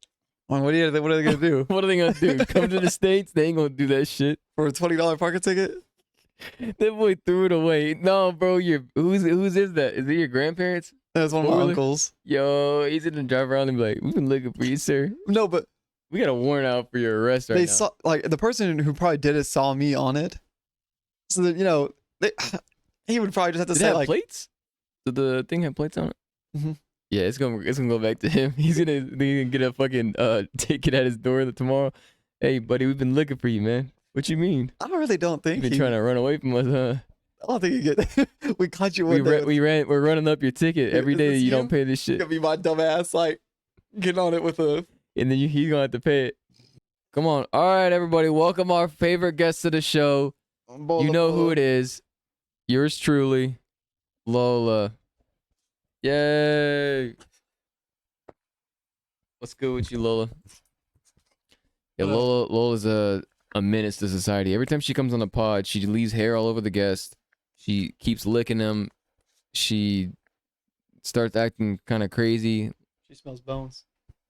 What are they gonna do what are they gonna do? Come to the States? They ain't gonna do that shit. for a $20 parking ticket? That boy threw it away. No, bro, whose is that? Is it your grandparents? That's one of my Really? uncles. Yo, he's gonna drive around and be like, we've been looking for you, sir. No, but We got a warrant out for your arrest right they now. saw like the person who probably did it saw me on it, so that they, he would probably just have to Did it say have like plates? Did the thing have plates on it? Mhm. Yeah, it's gonna go back to him. He's gonna get a fucking ticket at his door tomorrow. Hey, buddy, we've been looking for you, man. What you mean? I really don't You think been trying to run away from us, huh? I don't think you get. We caught you one day. We're running up your ticket every Is day that this you you? don't pay this It's shit, gonna be my dumb ass like getting on it with a. and then he's gonna have to pay it. Come on, all right, everybody, welcome our favorite guest to the show. You know who it is. Yours truly, Lola. Yay! What's good with you, Lola? Yeah, Lola's a menace to society. Every time she comes on the pod, she leaves hair all over the guest. She keeps licking them. She starts acting kind of crazy. She smells bones.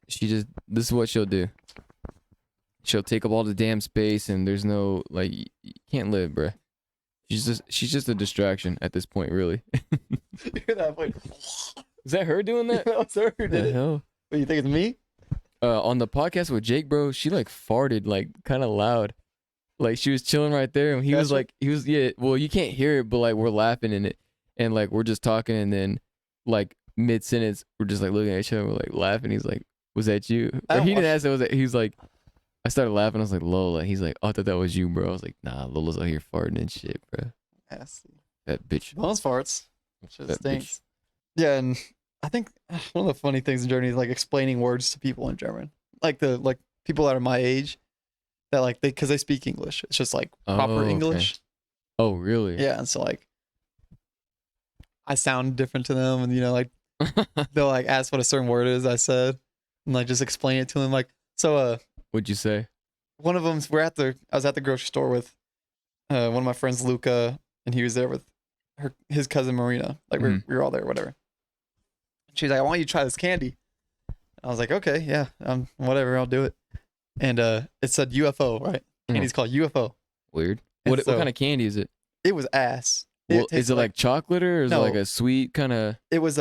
This is what she'll do. She'll take up all the damn space, and there's no, like, you can't live, bruh. She's just a distraction at this point, really. Hear that? Wait. Is that her doing that? No, sir. What the hell? What, you think it's me? On the podcast with Jake, bro, she like farted like kind of loud. Like she was chilling right there, and he was yeah. Well, you can't hear it, but like we're laughing in it, and like we're just talking, and then like mid sentence, we're just like looking at each other, we're like laughing. He's like, "Was that you?" Or he didn't ask. He's like, I started laughing. I was like, "Lola." He's like, "Oh, I thought that was you, bro." I was like, "Nah, Lola's out here farting and shit, bro." Nasty. That bitch. Bones farts. Shit That stinks. bitch. Yeah, and I think one of the funny things in Germany is like explaining words to people in German, like people that are my age, that like because they speak English. It's just like proper Oh, okay. English. Oh, really? Yeah, and so like I sound different to them, and like they'll like ask what a certain word is I said, and like just explain it to them. Like so, What'd you say? one of them's I was at the grocery store with one of my friends, Luca, and he was there with his cousin Marina. Like we were all there, whatever. She's like, "I want you to try this candy." I was like, "Okay, yeah, whatever, I'll do it." And it said UFO, right? Candy's called UFO. Weird. And What kind of candy is it? It was ass. Well, is it like chocolate or is it No. like a sweet kind of It was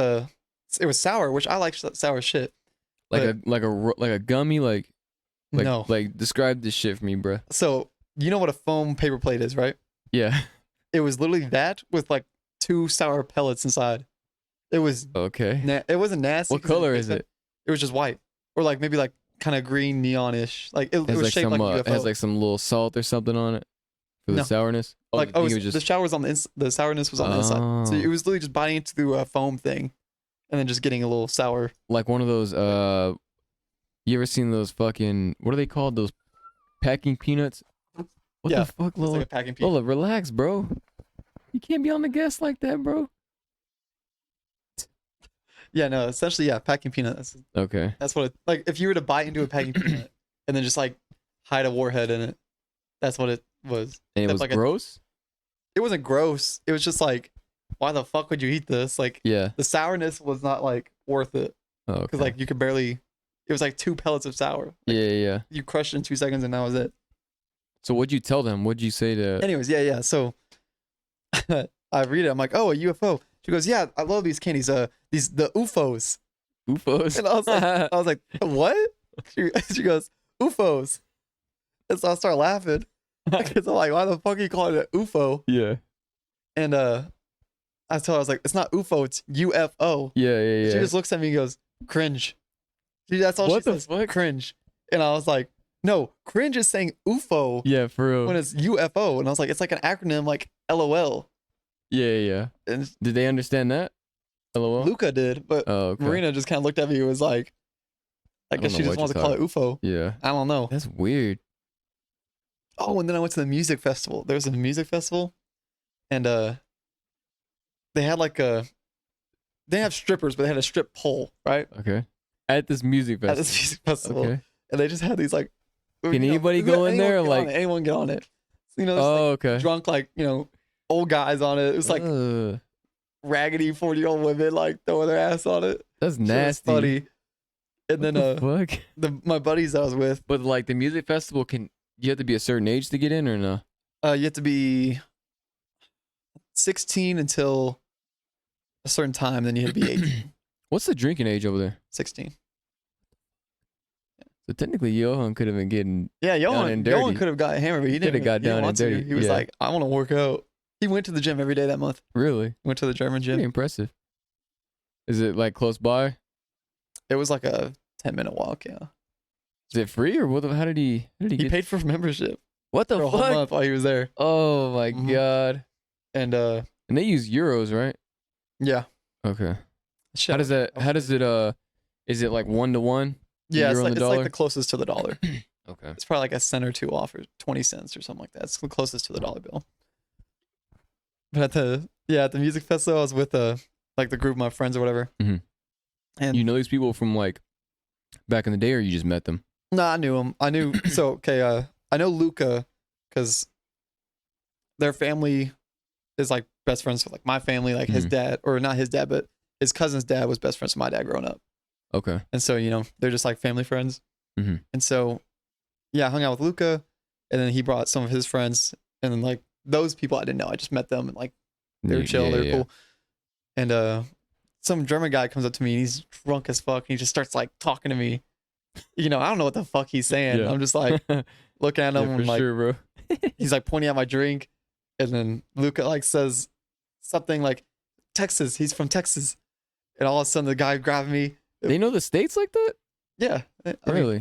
sour, which I like sour shit. like a gummy like No. like describe this shit for me, bruh. So you know what a foam paper plate is, right? Yeah. It was literally that with like 2 sour pellets inside. It was Okay. it wasn't nasty. What color is it? It was just white, or like maybe like kind of green neonish. Like it Has was like shaped some like a it UFO. has like some little salt or something on it for the No. sourness. Like I think it was the shower was on the sourness was on the inside. So Oh. it was literally just biting into a foam thing, and then just getting a little sour. like one of those you ever seen those fucking what are they called, those packing peanuts? What Yeah, the fuck, It's Lola? like a packing peanut. Lola, relax, bro. You can't be on the guest like that, bro. Yeah, no, essentially, yeah, packing peanut. Okay. That's what it like. If you were to bite into a packing peanut and then just like hide a warhead in it, that's what it was. And it Except was like gross? it wasn't gross. It was just like, why the fuck would you eat this? Like Yeah. the sourness was not like worth it Oh, okay. because like you could barely. It was like 2 pellets of sour. Like, yeah. You crushed it in 2 seconds and that was it. So what'd you tell them? What'd you say to Anyways, yeah. So I read it. I'm like, oh, a UFO. She goes, yeah, I love these candies. The UFOs. UFOs? And I was like, what? She goes, UFOs. And so I start laughing because I'm like, why the fuck are you calling it an UFO? Yeah. And I told her, I was like, it's not UFO, it's UFO. Yeah. She just looks at me and goes, cringe. That's all What she the says. fuck? Cringe. And I was like, no, cringe is saying UFO Yeah, for real. when it's UFO. And I was like, it's like an acronym like LOL. Yeah. And Did they understand that? LOL? Luca did, but Oh, okay. Marina just kind of looked at me and was like, I don't guess know she just what wants to you're call it UFO. Yeah. I don't know. That's weird. Oh, and then I went to the music festival. There was a music festival, and they had like they didn't have strippers, but they had a strip pole, right? Okay. At this music At festival. this music festival, Okay. and they just had these like. Can anybody go in there? Like, anyone get on it? So, there's, oh, like, okay. drunk like old guys on it. It was like Ugh, raggedy 40-year-old women like throwing their ass on it. that's Shit was nasty. funny. And What then the fuck? my buddies I was with, But like the music festival, you have to be a certain age to get in or no? you have to be 16 until a certain time, then you have to be 18. What's the drinking age over there? 16. So technically, Johan could have been getting. Yeah, and Johan dirty. could have got hammered, but he Coulda didn't. got He didn't down want and to. dirty, He was yeah. like, I want to work out. He went to the gym every day that month. Really? Went to the German Pretty gym. impressive. Is it like close by? It was like a 10-minute walk. Yeah. Is it free or what? How did he He get? paid for membership What the for a whole fuck? month while he was there. Oh my Mhm. god. And And they use euros, right? yeah. Okay. Shit, How does that? How does it? Is it like 1-to-1? Yeah, Euro and it's the like dollar? the closest to the dollar. Okay. It's probably like a cent or two off, or 20 cents or something like that. It's the closest to the dollar bill. But at the music festival, I was with like the group of my friends or whatever. Mhm. And You know these people from like back in the day, or you just met them? no, I knew him. I knew so okay. I know Luca because their family is like best friends with like my family. Like his dad, or not his dad, but his cousin's dad was best friends with my dad growing up. Okay. And so they're just like family friends. Mhm. And so yeah, I hung out with Luca, and then he brought some of his friends, and then like those people I didn't know. I just met them, and like they were chill, Yeah, they were yeah. cool. And some German guy comes up to me, and he's drunk as fuck, and he just starts like talking to me. I don't know what the fuck he's saying. Yeah. I'm just like looking at him, Yeah, and for like sure, bro. he's like pointing at my drink, and then Luca like says something like Texas. He's from Texas, and all of a sudden the guy grabbed me. They know the states like that? Yeah, I mean, Really?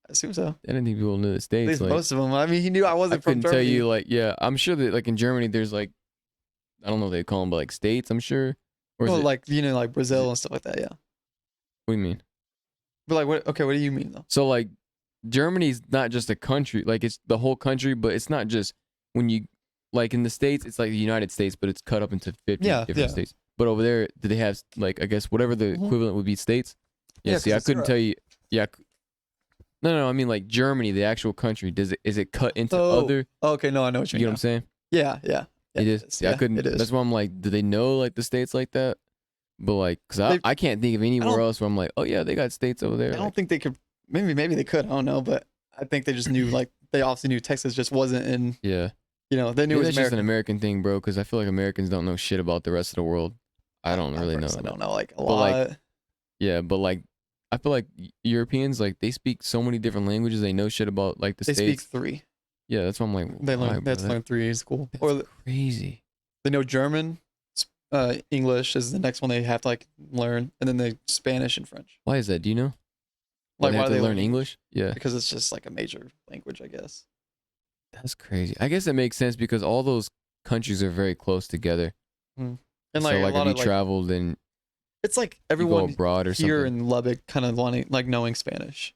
I assume so. I didn't think people knew the At states. least Like, most of them. I mean, he knew I I wasn't from couldn't Germany. tell you. Like, yeah, I'm sure that like in Germany, there's like, I don't know what they call them, but like states. I'm sure. Or is Well, it, like like Brazil and stuff like that. Yeah. what do you mean? But like, what? Okay, what do you mean though? So like, Germany's not just a country. Like it's the whole country, but it's not just when you like in the states. It's like the United States, but it's cut up into 50 Yeah, different yeah. states. But over there, do they have like I guess whatever the Mhm. equivalent would be states? Yeah. Yeah, See, 'cause I it's couldn't Europe. tell you. Yeah. No. I mean like Germany, the actual country. Is it cut into other? Okay, no, I know what You you get mean. what I'm saying? Yeah, yeah. It is. See, I couldn't. It is. That's why I'm like, do they know like the states like that? But like, cause They- I can't think of anywhere don't- else where I'm like, oh yeah, they got states over there. I don't Like, think they could. Maybe they could. I don't know, but I think they just knew. Like they obviously knew Texas just wasn't in. yeah, They knew maybe it was that's just an America. American thing, bro. Cause I feel like Americans don't know shit about the rest of the world. I don't really know. I don't know like a But, lot. like, yeah, but like, I feel like Europeans like they speak so many different languages. They know shit about like the they speak states. 3. Yeah, that's why I'm like, They why, learn. bro? That's learn 3 in school. That's Or crazy. they know German. English is the next one they have to like learn, and then they Spanish and French. Why is that? Do you know? Why Like they why have do to they learn English? Yeah. Because it's just like a major language, I guess. That's crazy. I guess it makes sense because all those countries are very close together. And So like, like a lot if you of like, traveled and it's like you go everyone abroad or here something, in Lubbock kind of wanting like knowing Spanish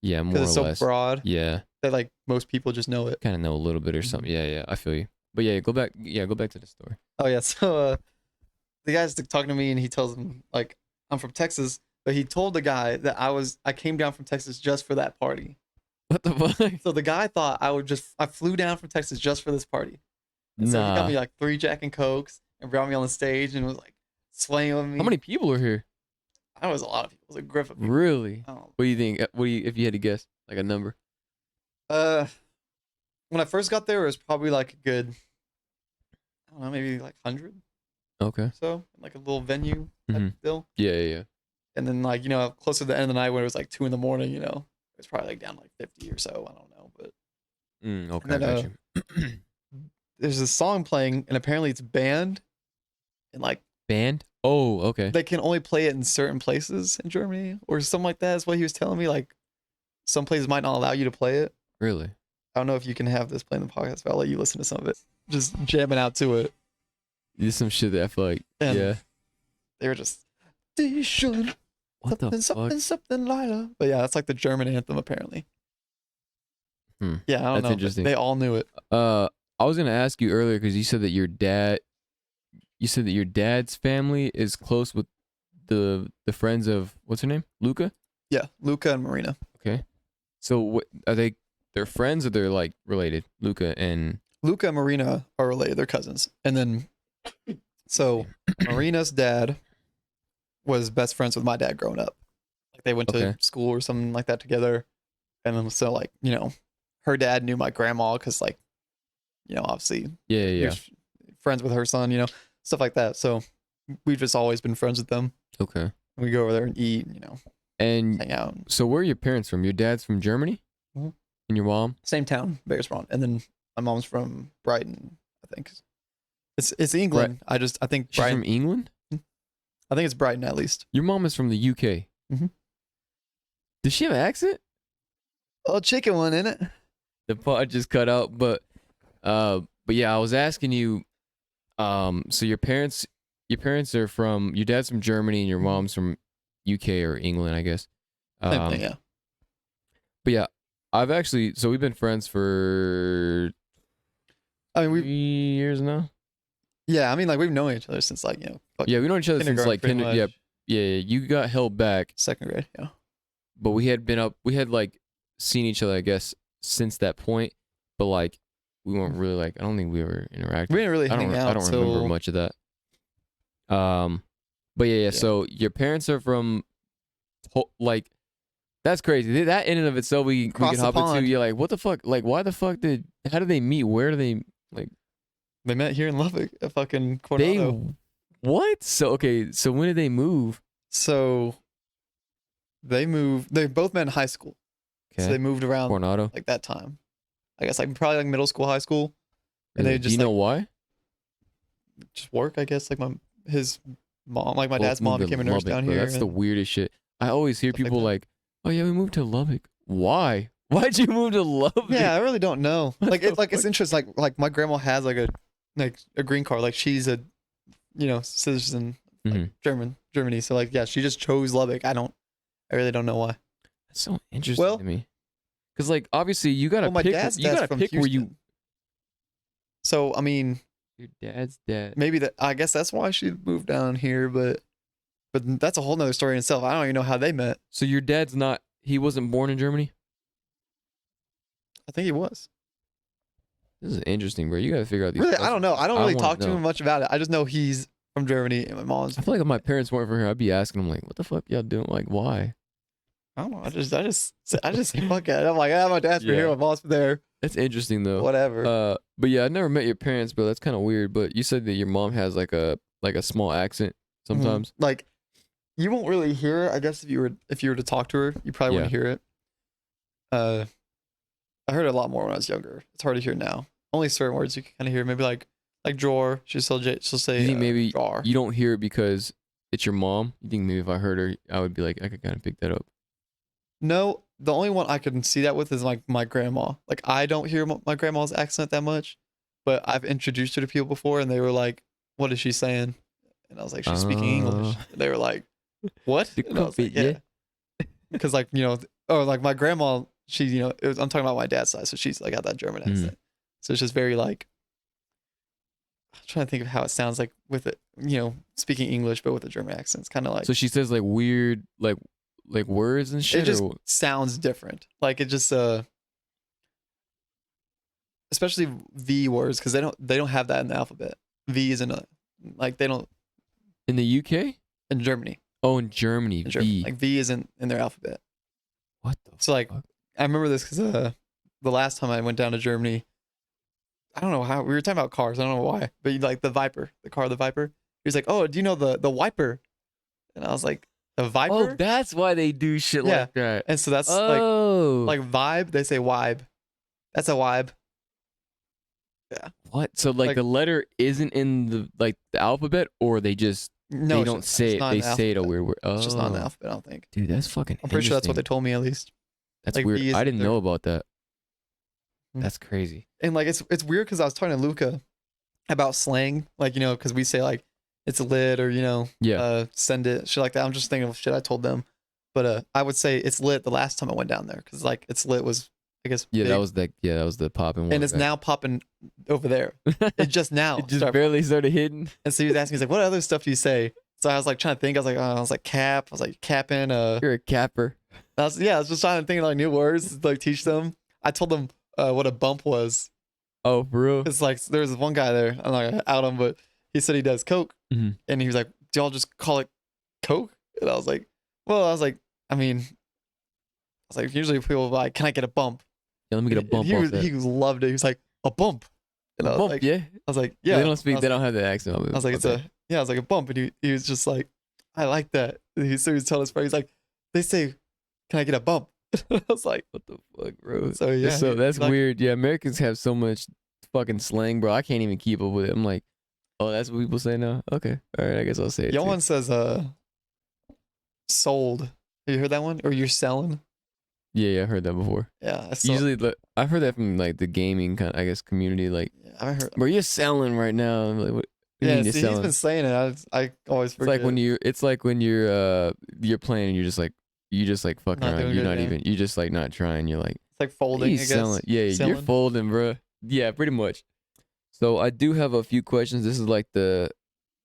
yeah, more or because it's so less. broad Yeah, that like most people just know it. kind of know a little bit or Mhm. something. Yeah, I feel you. But yeah, go back. Yeah, go back to the story. Oh yeah, so the guy's talking to me and he tells him like I'm from Texas, but he told the guy that I came down from Texas just for that party. What the fuck? So the guy thought I flew down from Texas just for this party. And so he got Nah. me like 3 Jack and Cokes and brought me on the stage and was like swaying with me. How many people are here? I was a lot of people. It was a grip of people. Really? Oh. What do you think? What do you, if you had to guess, like a number? When I first got there, it was probably like a good, I don't know, maybe like 100 Okay. or so, like a little venue type Mhm. deal. Yeah. And then like closer to the end of the night when it was like 2 in the morning, it was probably like down to like 50 or so. I don't know, but Okay, And I then, got you. there's this song playing, and apparently it's banned, and like Band? Oh, okay. they can only play it in certain places in Germany or something like that. Is what he was telling me. Like some places might not allow you to play it. Really? I don't know if you can have this play in the podcast, but I'll let you listen to some of it. Just jamming out to it. There's some shit that I feel like. And yeah. they were just "Die schon What the something, fuck? something Lila." But yeah, that's like the German anthem apparently. Hmm. Yeah, I don't That's know. interesting. They all knew it. I was gonna ask you earlier because you said that your dad's family is close with the friends of what's her name, Luca. Yeah, Luca and Marina. Okay, so what are they? They're friends or they're like related? Luca and Luca and Marina are related. They're cousins. And then, so Marina's dad was best friends with my dad growing up. Like they went to Okay. school or something like that together. And then so like, her dad knew my grandma because like, obviously he yeah. was friends with her son, stuff like that. So we've just always been friends with them. Okay, And we go over there and eat, and hang out. so where are your parents from? Your dad's from Germany, Mhm. and your mom? Same town, Bearspawn. And then my mom's from Brighton, I think. It's England. I think She's Brighton. from England. I think it's Brighton at least. Your mom is from the UK. Mhm. Does she have an accent? Oh, chicken one, in it. The part just cut out, but yeah, I was asking you. So your parents are from, your dad's from Germany and your mom's from UK or England, I guess. Same thing, yeah. But yeah, so we've been friends for I mean, 3 years now. Yeah, I mean, like we've known each other since like Yeah, we know each other since like kindergarten, pretty yeah. You got held back, second grade, yeah. but we had like seen each other, I guess, since that point. But like we weren't really like, I don't think we were interacting. We didn't really hang out. I don't remember much of that. But yeah. So your parents are from, like, that's crazy. That in and of itself, we could hop into. You're like, what the fuck? Like, how did they meet? Where do they like? They met here in Lubbock at fucking Coronado. What? So okay. So when did they move? So they both met in high school. Okay. So they moved around Coronado, like that time. I guess like probably like middle school, high school. And really? they just Do you know why? Just work, I guess. Like his mom, like my dad's mom became a nurse down here. That's the weirdest shit. I always hear people like, oh yeah, we moved to Lubbock. Why? Why'd you move to Lubbock? Yeah, I really don't know. Like it's interesting. Like my grandma has like a green card. Like she's a citizen, like Germany. So like yeah, she just chose Lubbock. I really don't know why. That's so interesting to me. Because like obviously you gotta pick. You gotta pick where you. So I mean, your dad's dad. Maybe I guess that's why she moved down here, but that's a whole nother story in itself. I don't even know how they met. So your dad's not. He wasn't born in Germany. I think he was. This is interesting, bro. You gotta figure out these. Really, I don't know. I don't really talk to know. him much about it. I just know he's from Germany and my mom's. I feel like if my parents weren't from here, I'd be asking them like, "What the fuck y'all doing? Like, why?" I don't know. I just say fuck it. I'm like, my dad's from here, my mom's from there. That's interesting though. Whatever. But yeah, I never met your parents, but that's kind of weird. But you said that your mom has like a small accent sometimes. Like, you won't really hear it. I guess if you were to talk to her, you probably wouldn't hear it. I heard it a lot more when I was younger. It's hard to hear now. Only certain words you can kind of hear. Maybe like drawer. She'll say. You think maybe drawer. You don't hear it because it's your mom? You think maybe if I heard her, I would be like, I could kind of pick that up? No, the only one I can see that with is like my grandma. Like I don't hear my grandma's accent that much, but I've introduced her to people before, and they were like, "What is she saying?" And I was like, "She's speaking English." And they were like, "What?" And I was like, "Yeah," because like like my grandma, she I'm talking about my dad's side, so she's like got that German accent, so it's just very like. I'm trying to think of how it sounds like with it, speaking English but with a German accent. It's kind of like. So she says like weird like words and shit. It just sounds different. Like it just especially V words because they don't have that in the alphabet. V is in they don't in the UK? In Germany. Oh, in Germany. V. Like V isn't in their alphabet. What the So like fuck? I remember this because the last time I went down to Germany, I don't know how we were talking about cars. I don't know why, but like the Viper, the Viper. He was like, "Oh, do you know the Wiper?" And I was like, "The Viper?" Oh, that's why they do shit like that. And so that's like vibe. They say vibe. That's a vibe. Yeah. What? So like the letter isn't in the alphabet, or they just they don't say it. They say it a weird word. Oh, it's just not in the alphabet. I don't think. Dude, that's fucking. I'm pretty sure that's what they told me at least. That's weird. I didn't know about that. That's crazy. And like it's weird because I was talking to Luca about slang, like because we say like it's lit or send it, shit like that. I'm just thinking of shit I told them, but I would say it's lit the last time I went down there because like it's lit was I guess big. that was the popping one, and it's now popping over there. It just now it just barely started hitting. And so he was asking, he's like, "What other stuff do you say?" So I was like trying to think. I was like cap. I was like capping. You're a capper. I was just trying to think of like new words to like teach them. I told them what a bump was. Oh, for real? It's like there was one guy there. I'm not gonna out him, but he said he does coke, and he was like, "Do y'all just call it coke?" And I was like, usually people are like, "Can I get a bump?" Yeah, let me get a bump. He loved it. He was like, "A bump." And I was like, yeah. I was like, "Yeah." They don't speak. They don't have the accent. I was like, I was like a bump, and he was just like, "I like that." So he was telling his friend, he's like, "They say, can I get a bump?" I was like, what the fuck, bro? So yeah, so that's weird. Yeah, Americans have so much fucking slang, bro. I can't even keep up with it. I'm like, Oh, that's what people say now. Okay, all right. I guess I'll say it. Yo Too. one says sold. Have you heard that one? Or you're selling? Yeah, I heard that before. Yeah, Usually, I've heard that from like the gaming kind, I guess, community. Like, yeah, I heard. bro, you're selling right now. I'm like, what do you Yeah, mean you're see, he's selling? been saying it. I always It's forget. like when you're playing and you just like fucking Not around. doing You're good, not yeah. even. You're just like not trying. You're like, It's like folding. I he's guess. selling. Yeah, you're Selling. folding, bro. Yeah, pretty much. So I do have a few questions. This is like the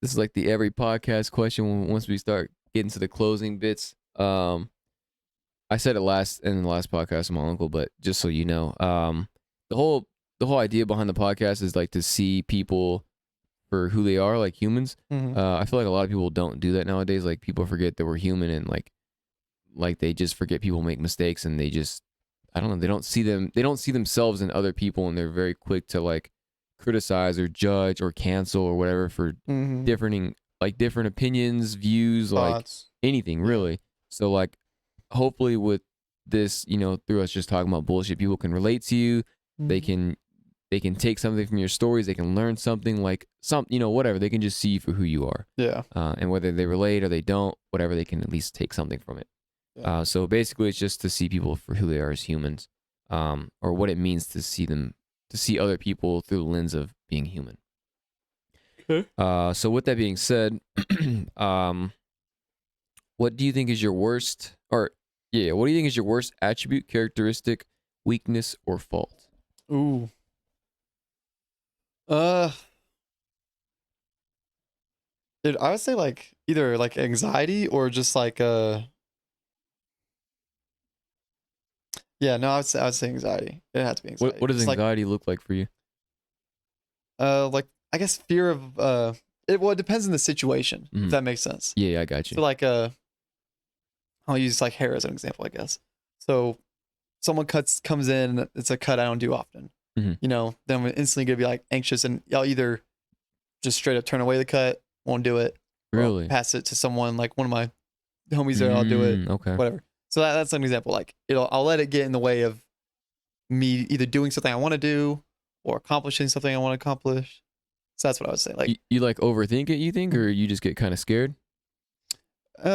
every podcast question once we start getting to the closing bits. I said it in the last podcast with my uncle, but just so you know, the whole idea behind the podcast is like to see people for who they are, like humans. Mhm. I feel like a lot of people don't do that nowadays. Like people forget that we're human, and like they just forget people make mistakes, and they just, I don't know, they don't see themselves in other people, and they're very quick to like criticize or judge or cancel or whatever for Mhm. different opinions, views, like Thoughts. anything really. So like hopefully with this, through us just talking about bullshit, people can relate to you. They Mhm. can take something from your stories. They can learn something, like whatever. They can just see you for who you are. Yeah. And whether they relate or they don't, whatever, they can at least take something from it. Yeah. So basically it's just to see people for who they are as humans, or what it means to see other people through the lens of being human. Okay. So with that being said, what do you think is your worst, what do you think is your worst attribute, characteristic, weakness, or fault? Ooh. Dude, I would say like either like anxiety or just like yeah, no, I would say anxiety. It had to be anxiety. What does Just, like, anxiety look like for you? like I guess fear of it depends on the situation, if Mhm. that makes sense. Yeah, I got you. So like I'll use like hair as an example, I guess. So someone comes in, it's a cut I don't do often. Mhm. Then I'm instantly gonna be like anxious, and I'll either just straight up turn away the cut, won't do it, or I'll Really? pass it to someone like one of my homies there, I'll do it, Okay. whatever. So that's an example. Like I'll let it get in the way of me either doing something I want to do or accomplishing something I want to accomplish. So that's what I would say. Like You like overthink it, you think, or you just get kind of scared?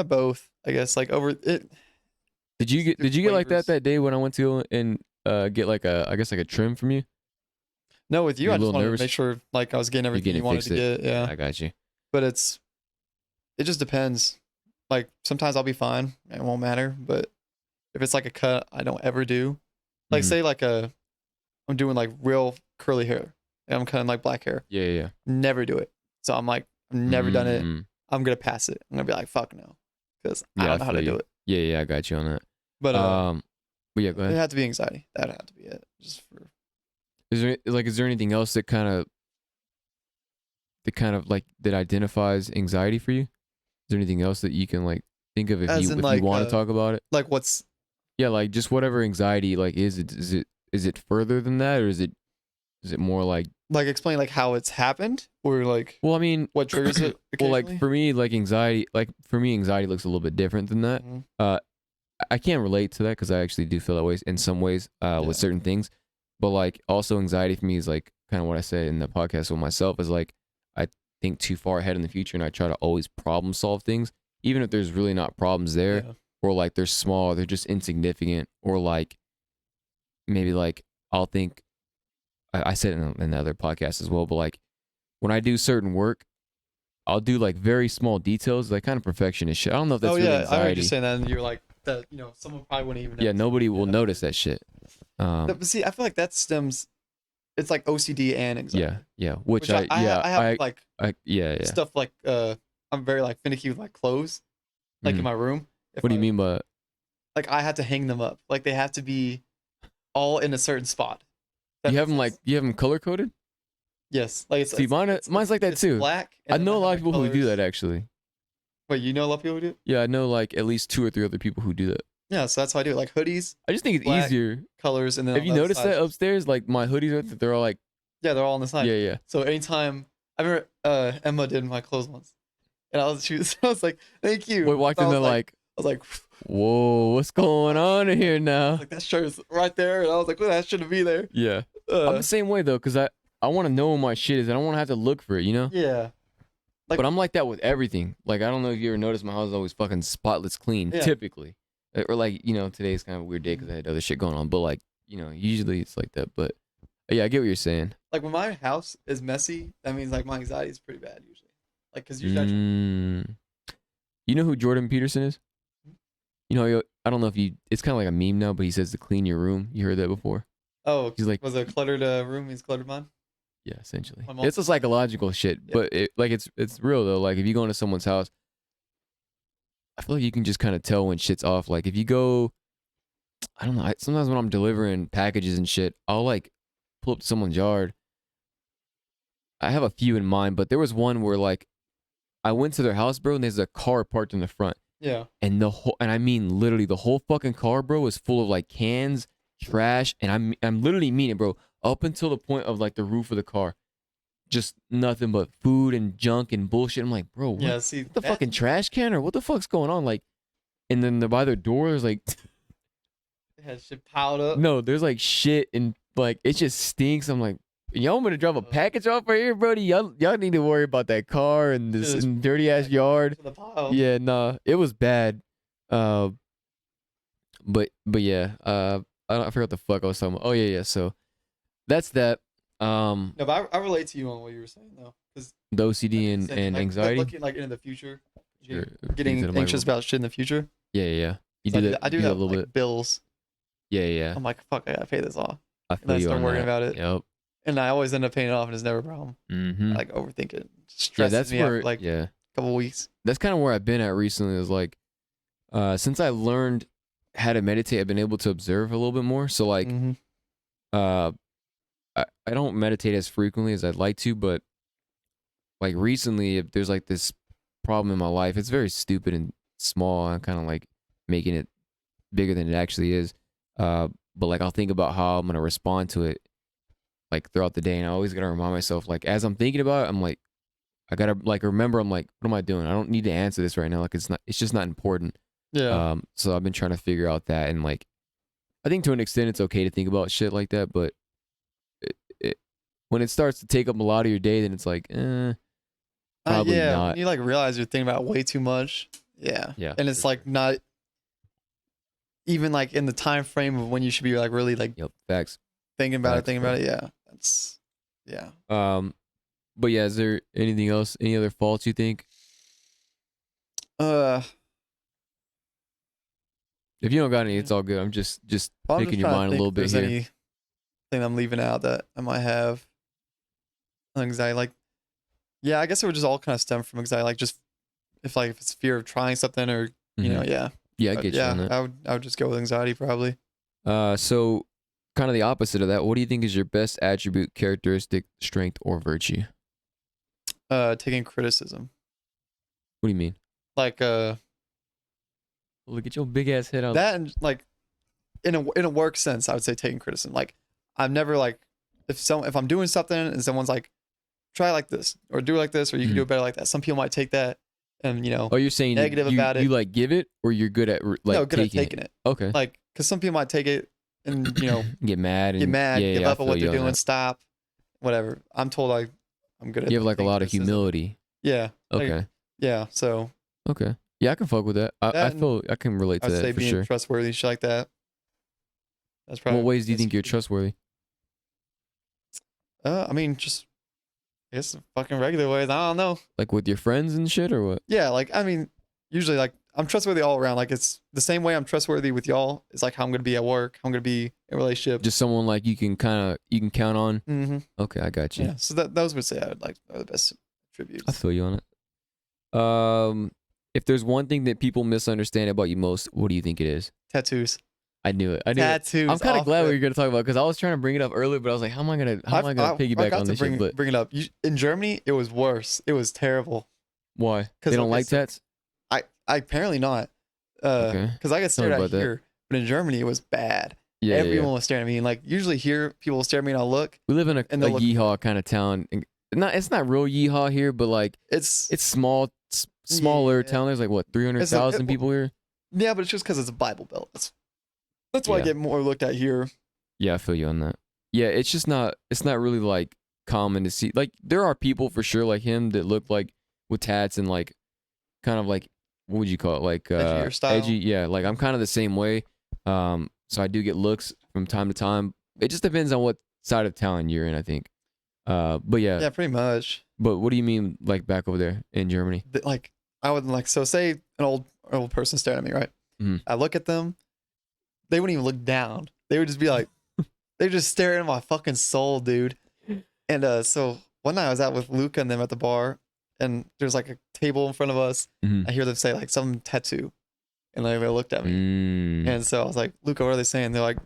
both, I guess. Like over it. Did you There's get like flavors. that day when I went to go and get like I guess like a trim from you? No, with you, You're a I just little wanted nervous? to make sure like I was getting everything getting you wanted fixed to get. Yeah. I got you. But it just depends. Like sometimes I'll be fine, it won't matter. But if it's like a cut I don't ever do, like Mhm. say like I'm doing like real curly hair and I'm cutting like black hair, Yeah. never do it. So I'm like, I've never done it. Mm. I'm gonna pass it. I'm gonna be like, fuck no, because I Yeah, don't know how to feel do you. it. Yeah, I got you on that. But But yeah, go it ahead. had to be anxiety. That had to be it. Just for Is there anything else that kind of like that identifies anxiety for you? Is there anything else that you can like think of if as you in if like you want to talk about it? like what's Yeah, like just whatever anxiety like is it further than that, or is it more like, like explain like how it's happened or like well, I mean, what triggers it well, occasionally? like for me anxiety looks a little bit different than that. Mhm. I can't relate to that because I actually do feel that way in some ways Yeah. with certain things. But like also anxiety for me is like kind of what I said in the podcast with myself is like I think too far ahead in the future and I try to always problem solve things, even if there's really not problems there, Yeah. or like they're small, they're just insignificant, or like maybe like I'll think I said it in the other podcast as well, but like when I do certain work, I'll do like very small details, like kind of perfectionist shit. I don't know if that's Oh really yeah, I heard anxiety. you saying that, and you're like that. Someone probably wouldn't even. Yeah, notice. nobody will Yeah. notice that shit. But see, I feel like that stems. It's like OCD and anxiety. Yeah. Which I have like yeah. stuff like I'm very like finicky with my clothes, like in Mhm. my room. What do you mean by? Like I have to hang them up. Like they have to be all in a certain spot. That You have makes them sense? you have them color coded? Yes. Like it's See, mine's like that it's too. Black. I and then know a lot have of my people who do colors. that actually. Wait, you know a lot of people who do it? Yeah, I know like at least 2 or 3 other people who do that. Yeah, so that's how I do it. Like hoodies, I just think it's Black. easier. colors, and then Have on you the other noticed side- that upstairs? Like my hoodies, they're all like, Yeah, they're all on the side. yeah. So anytime I remember Emma did my clothes once, and I was like, thank you. We're watching I them was like, I was like, whoa, what's going on here I now? was like that shirt is right there, and I was like, well, that shouldn't be there. Yeah, I'm the same way though, cause I want to know where my shit is. I don't want to have to look for it, you know? Yeah. Like- but I'm like that with everything. Like, I don't know if you ever noticed my house is always fucking spotless clean, Yeah. typically. Or like, you know, today's kind of a weird day because I had other shit going on. But like, you know, usually it's like that. But yeah, I get what you're saying. Like when my house is messy, that means like my anxiety is pretty bad usually. Like because usually You know who Jordan Peterson is? You know, I don't know if you. It's kind of like a meme now, but he says to clean your room. You heard that before? he's like, was a cluttered room means cluttered mind? Yeah, essentially. My mom- It's a psychological shit, Yeah. but it's real though. Like if you go into someone's house, I feel like you can just kind of tell when shit's off. Like if you go, I don't know. Sometimes when I'm delivering packages and shit, I'll like pull up to someone's yard. I have a few in mind, but there was one where like I went to their house, bro, and there's a car parked in the front. Yeah. And I mean literally the whole fucking car, bro, is full of like cans, trash, and I'm literally meaning it, bro, up until the point of like the roof of the car. Just nothing but food and junk and bullshit. I'm like, bro, what, See the fucking trash can or what the fuck's going on? Like, and then by their door, there's like, It had shit piled up. no, there's like shit and like it just stinks. I'm like, y'all want me to drop a package off right here, Brody? Y'all need to worry about that car and this Just dirty ass yard. To the pile. Yeah, nah, it was bad. But yeah, I forgot what the fuck I was talking about. Oh yeah. So that's that. No, but I relate to you on what you were saying though, because The OCD and anxiety. looking like into the future, Sure. getting Into the anxious microphone. about shit in the future. Yeah. You So do that. I do you that a with, little like, bit. bills. Yeah. I'm like, fuck, I gotta pay this off, I and feel I you start on worrying that. about it. Yep. And I always end up paying it off, and it's never a problem. Mm-hmm. I, like overthink it. Yeah, Stresses that's me where. out for, like yeah, a couple weeks. that's kind of where I've been at recently. Is like, since I learned how to meditate, I've been able to observe a little bit more. So like, Mhm. I don't meditate as frequently as I'd like to, but like recently, if there's like this problem in my life, it's very stupid and small. I'm kind of like making it bigger than it actually is. But like I'll think about how I'm gonna respond to it, like throughout the day, and I always gotta remind myself, like as I'm thinking about it, I'm like, I gotta like remember, I'm like, what am I doing? I don't need to answer this right now. Like it's just not important. Yeah. So I've been trying to figure out that, and like, I think to an extent it's okay to think about shit like that, but when it starts to take up a lot of your day, then it's like, probably yeah. not. When you like realize you're thinking about it way too much. Yeah. Yeah, And it's for like not even like in the time frame of when you should be like really like Yep, facts. thinking about Facts, it. Yeah. That's yeah. But yeah, is there anything else? Any other faults you think? If you don't got any, it's all good. I'm just I'm picking just your trying to mind a think little if bit there's here. anything I'm leaving out that I might have anxiety. Like, yeah, I guess it would just all kind of stem from anxiety. Like, just if it's fear of trying something or you know, yeah. Yeah, I But get you yeah, on that. I would just go with anxiety probably. So kind of the opposite of that. What do you think is your best attribute, characteristic, strength, or virtue? Taking criticism. What do you mean? Like Look at your big ass head out. that, and like in a work sense, I would say taking criticism. Like I've never like if I'm doing something and someone's like try like this or do it like this or you can do it better like that. Some people might take that and you know Oh, you're saying negative you, about it. You like give it, or you're good at like no, good at taking taking it. Okay. Like because some people might take it and you know Get mad and give I up on what feel they're you on doing, that. stop, whatever. I'm told I'm good at. You have like a taking lot of criticism. humility. Yeah. Okay. Like, yeah. So Okay. Yeah, I can fuck with that. I That and feel I can relate to I'd say that for being sure. trustworthy, shit like that. That's probably. What ways do you that's- think you're trustworthy? I mean, just I guess fucking regular ways. I don't know. Like with your friends and shit, or what? Yeah, like I mean, usually like I'm trustworthy all around. Like it's the same way I'm trustworthy with y'all. It's like how I'm gonna be at work. How I'm gonna be in a relationship. Just someone like you can count on. Mm-hmm. Okay, I got you. Yeah. So those would say I would like are the best attributes. I feel you on it. If there's one thing that people misunderstand about you most, what do you think it is? Tattoos. I knew it. I knew it. Tattoos. I'm kind of off glad what rip. you're gonna talk about because I was trying to bring it up earlier, but I was like, how am I gonna piggyback forgot on to this bring, shit? But bring it up. In Germany, it was worse. It was terrible. why? 'Cause, They don't okay, like so- tats? I apparently not. Okay. Because I get stared me at about that. here, but in Germany it was bad. Yeah, Everyone was staring at me. And like usually here, people will stare at me and I'll look. We live in a and they'll look- yeehaw kind of town. And it's not real yeehaw here, but like It's small, smaller Yeah. town. There's like what 300,000 people here. yeah, but it's just because it's a Bible Belt. That's why I Yeah. get more looked at here. Yeah, I feel you on that. Yeah, it's just not. It's not really like common to see. Like there are people for sure like him that look like with tats and like kind of like what would you call it? Like Edgier style. edgy. Yeah, like I'm kind of the same way. So I do get looks from time to time. It just depends on what side of town you're in, I think. But yeah. Yeah, pretty much. But what do you mean like back over there in Germany? Like I would like so say an old person staring at me, right? Mhm. I look at them, they wouldn't even look down. They would just be like, they just stare into my fucking soul, dude. And so one night I was out with Luca and them at the bar, and there's like a table in front of us. Mhm. I hear them say like some tattoo, and like they looked at me, and so I was like, Luca, what are they saying? They're like,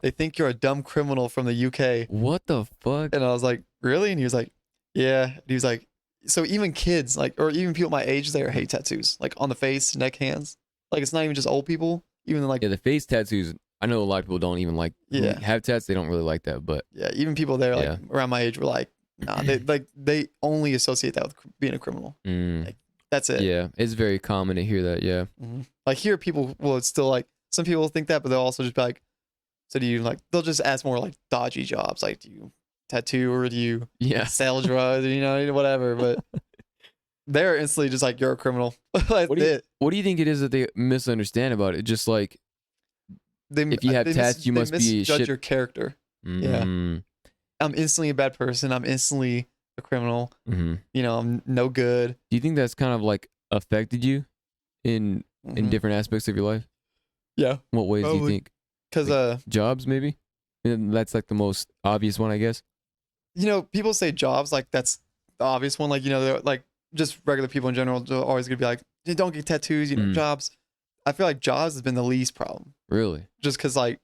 they think you're a dumb criminal from the UK. What the fuck? And I was like, really? And he was like, yeah. And he was like, so even kids, like, or even people my age there hate tattoos, like on the face, neck, hands. Like it's not even just old people. Even like Yeah, the face tattoos. I know a lot of people don't even like. who Yeah. have tats. They don't really like that, but yeah, even people there like Yeah. around my age were like, nah, they only associate that with being a criminal. mm, That's it. yeah, it's very common to hear that. Yeah. Mhm. Like here, people will still like some people think that, but they'll also just be like, so do you like? They'll just ask more like dodgy jobs, like do you tattoo or do you Yeah. sell drugs, or, you know, whatever. But they're instantly just like you're a criminal. That's What do you it. What do you think it is that they misunderstand about it? Just like They, if you have tats, you they must be misjudge shit. your character. Yeah. Mm, I'm instantly a bad person. I'm instantly a criminal. mhm. You know, I'm no good. Do you think that's kind of like affected you in Mhm. different aspects of your life? Yeah, What ways do you Probably. think? because Jobs, maybe. And that's like the most obvious one, I guess. you know, people say jobs like that's the obvious one. Like, you know, they're like just regular people in general are always gonna be like, "Hey, don't get tattoos, you know, Mm. jobs." I feel like jobs has been the least problem, Really? just because like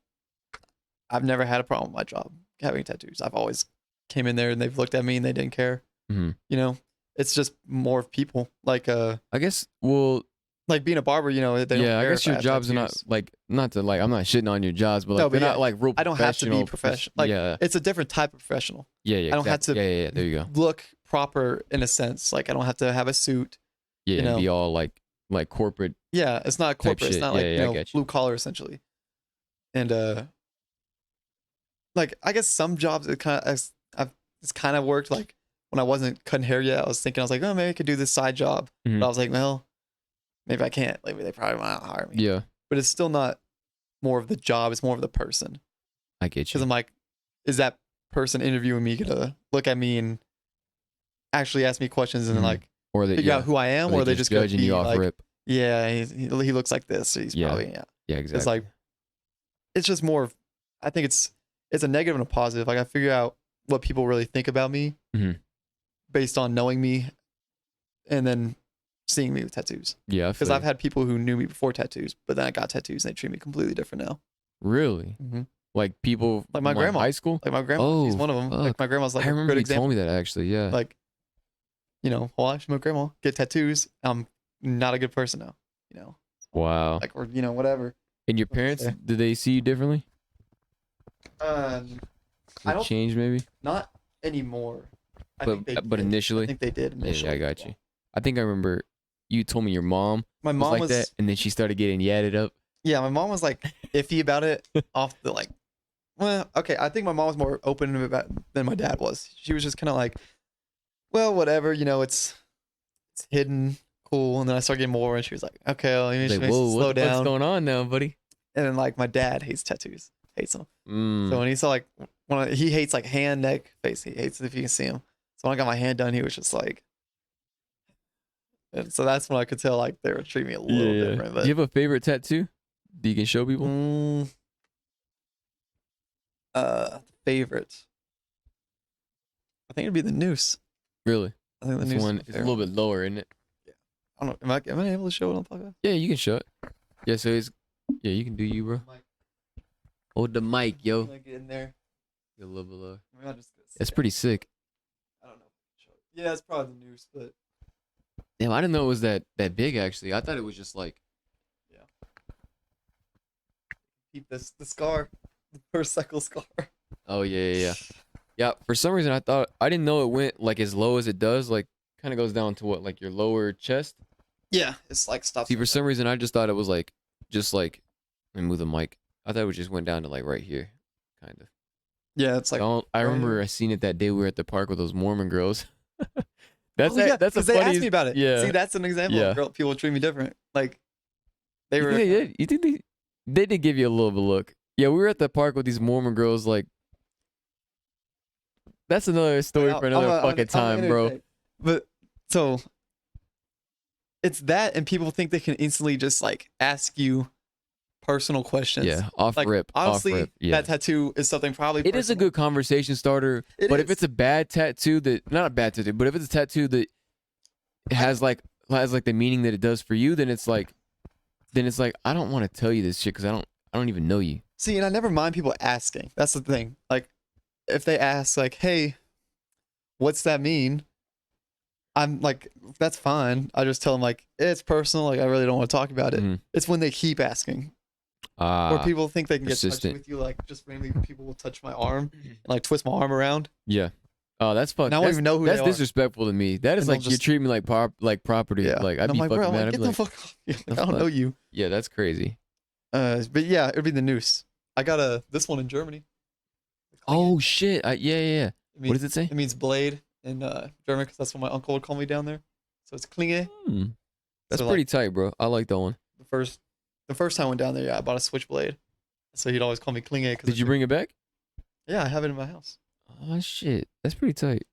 I've never had a problem with my job having tattoos. I've always came in there and they've looked at me and they didn't care. Mhm. You know, it's just more of people I guess. Well, like being a barber. You know, they don't yeah. I care guess if I your have jobs are not tattoos. like not to like. I'm not shitting on your jobs, but like No, but they're yeah, not like real. I don't have to be professional. Like yeah. it's a different type of professional. Yeah. I don't have exactly. to- Yeah. There you go. Look proper in a sense. Like I don't have to have a suit. Yeah. you and know. be all like corporate. Yeah, it's not corporate. It's shit. not Yeah, like yeah, I you know get you. blue collar essentially. And like I guess some jobs it's kind of worked. Like when I wasn't cutting hair yet, I was thinking I was like, oh, maybe I could do this side job. Mhm. But I was like, well, maybe I can't. Maybe they probably won't hire me. Yeah. But it's still not more of the job. It's more of the person. I get Because you. I'm like, is that person interviewing me gonna look at me and actually ask me questions and Mhm. like Or that figure yeah. out who I am, or are they just gonna judging be you off like, rip. yeah, he looks like this. So he's Yeah. probably yeah. Yeah. Exactly. It's like it's just more of I think it's a negative and a positive. Like I figure out what people really think about me Mhm. based on knowing me and then seeing me with tattoos. Yeah. I Because feel I've you. had people who knew me before tattoos, but then I got tattoos and they treat me completely different now. Really Mm-hmm. like people Like my from, grandma. high school. Like my grandma, she's Oh, one of them. Like fuck. my grandma's like I a remember good you example. told me that actually. Yeah. Like, you know, well, she's my grandma. Get tattoos. I'm not a good person now. You know, Wow. like or you know whatever. And your what to parents, say. did they see you differently? I Did don't it change maybe? not anymore. I think they But did. initially, I think they did yeah, initially. I got you. I think I remember you told me your mom My was mom like was that, and then she started getting yadded up. yeah. My mom was like iffy about it off the like. Well, okay. I think my mom was more open about than my dad was. She was just kind of like, well, whatever. You know, it's hidden, cool. And then I started getting more, and she was like, okay, well, you Like, should whoa, slow what the fuck's down. going on now, buddy? And then like my dad hates tattoos, hates them. Mm. So when he saw like he hates like hand, neck, face, he hates it if you can see him. So when I got my hand done, he was just like, and so that's when I could tell like they were treating me a little different. But Do you have a favorite tattoo that you can show people? Favorite, I think it'd be the noose. Really? I think the This noose. one is is my a little bit lower, isn't it? I don't know. Am I able to show it on the podcast? Yeah, you can show it. Yeah, so it's yeah, you can do you, bro. Hold the mic, yo. Can I get in there? A little bit lower. Maybe I'll just go sit That's down. pretty sick. I don't know. Yeah, it's probably the noose, but Damn, I didn't know it was that big. Actually, I thought it was just like. keep this the scar, the first cycle scar. Oh yeah. Yeah, for some reason I didn't know it went like as low as it does. Like, kind of goes down to what, like your lower chest. Yeah, it's like stops. See, for some reason I just thought it was like, just like, let me move the mic. I thought it just went down to like right here, kind of. Yeah, it's like I right remember here. I seen it that day we were at the park with those Mormon girls. That's Oh yeah, that's a because they asked me funny. about it. See, Yeah, that's an example of yeah. girl people treat me different. Like they You think were they kind of did? You think they did give you a little bit of look? Yeah, we were at the park with these Mormon girls. Like that's another like story for another fucking I'm time, bro. entertained. But so it's that, and people think they can instantly just like ask you personal questions. Yeah, off Like rip, off rip. honestly, Yeah, that tattoo is something probably it is a personal. good conversation starter. It But if it's is. a bad tattoo that not a bad tattoo, but if it's a tattoo that I has don't like the meaning that it does for you, then it's like I don't want to tell you this shit because I don't even know you. see, and I never mind people asking. That's the thing. Like if they ask, like, "Hey, what's that mean?" I'm like, "That's fine." I just tell them like, "It's personal. Like I really don't want to talk about it." Mhm. It's when they keep asking. Or Ah, people think they can get touchy persistent. with you, like just randomly people will touch my arm and like twist my arm around, Yeah. Oh, that's fuck. and I won't even know who they That's are. disrespectful to me. That is And they'll like you just treat me like property. yeah, Like and I'd I'm be like, bro, fucking I'm like, mad. I'd get be the like, fuck off. the Like, I don't fuck. know you. Yeah, that's crazy. But yeah, it'd be the noose. I got this one in Germany. Klinge. Oh shit. Yeah. It What means does it say? it means blade in German because that's what my uncle would call me down there. So it's Klinge. Hmm. That's So pretty like tight, bro. I like that one. the first time I went down there, yeah, I bought a switchblade. So he'd always call me Klinge because Did you bring it back? yeah, I have it in my house. Oh shit. That's pretty tight.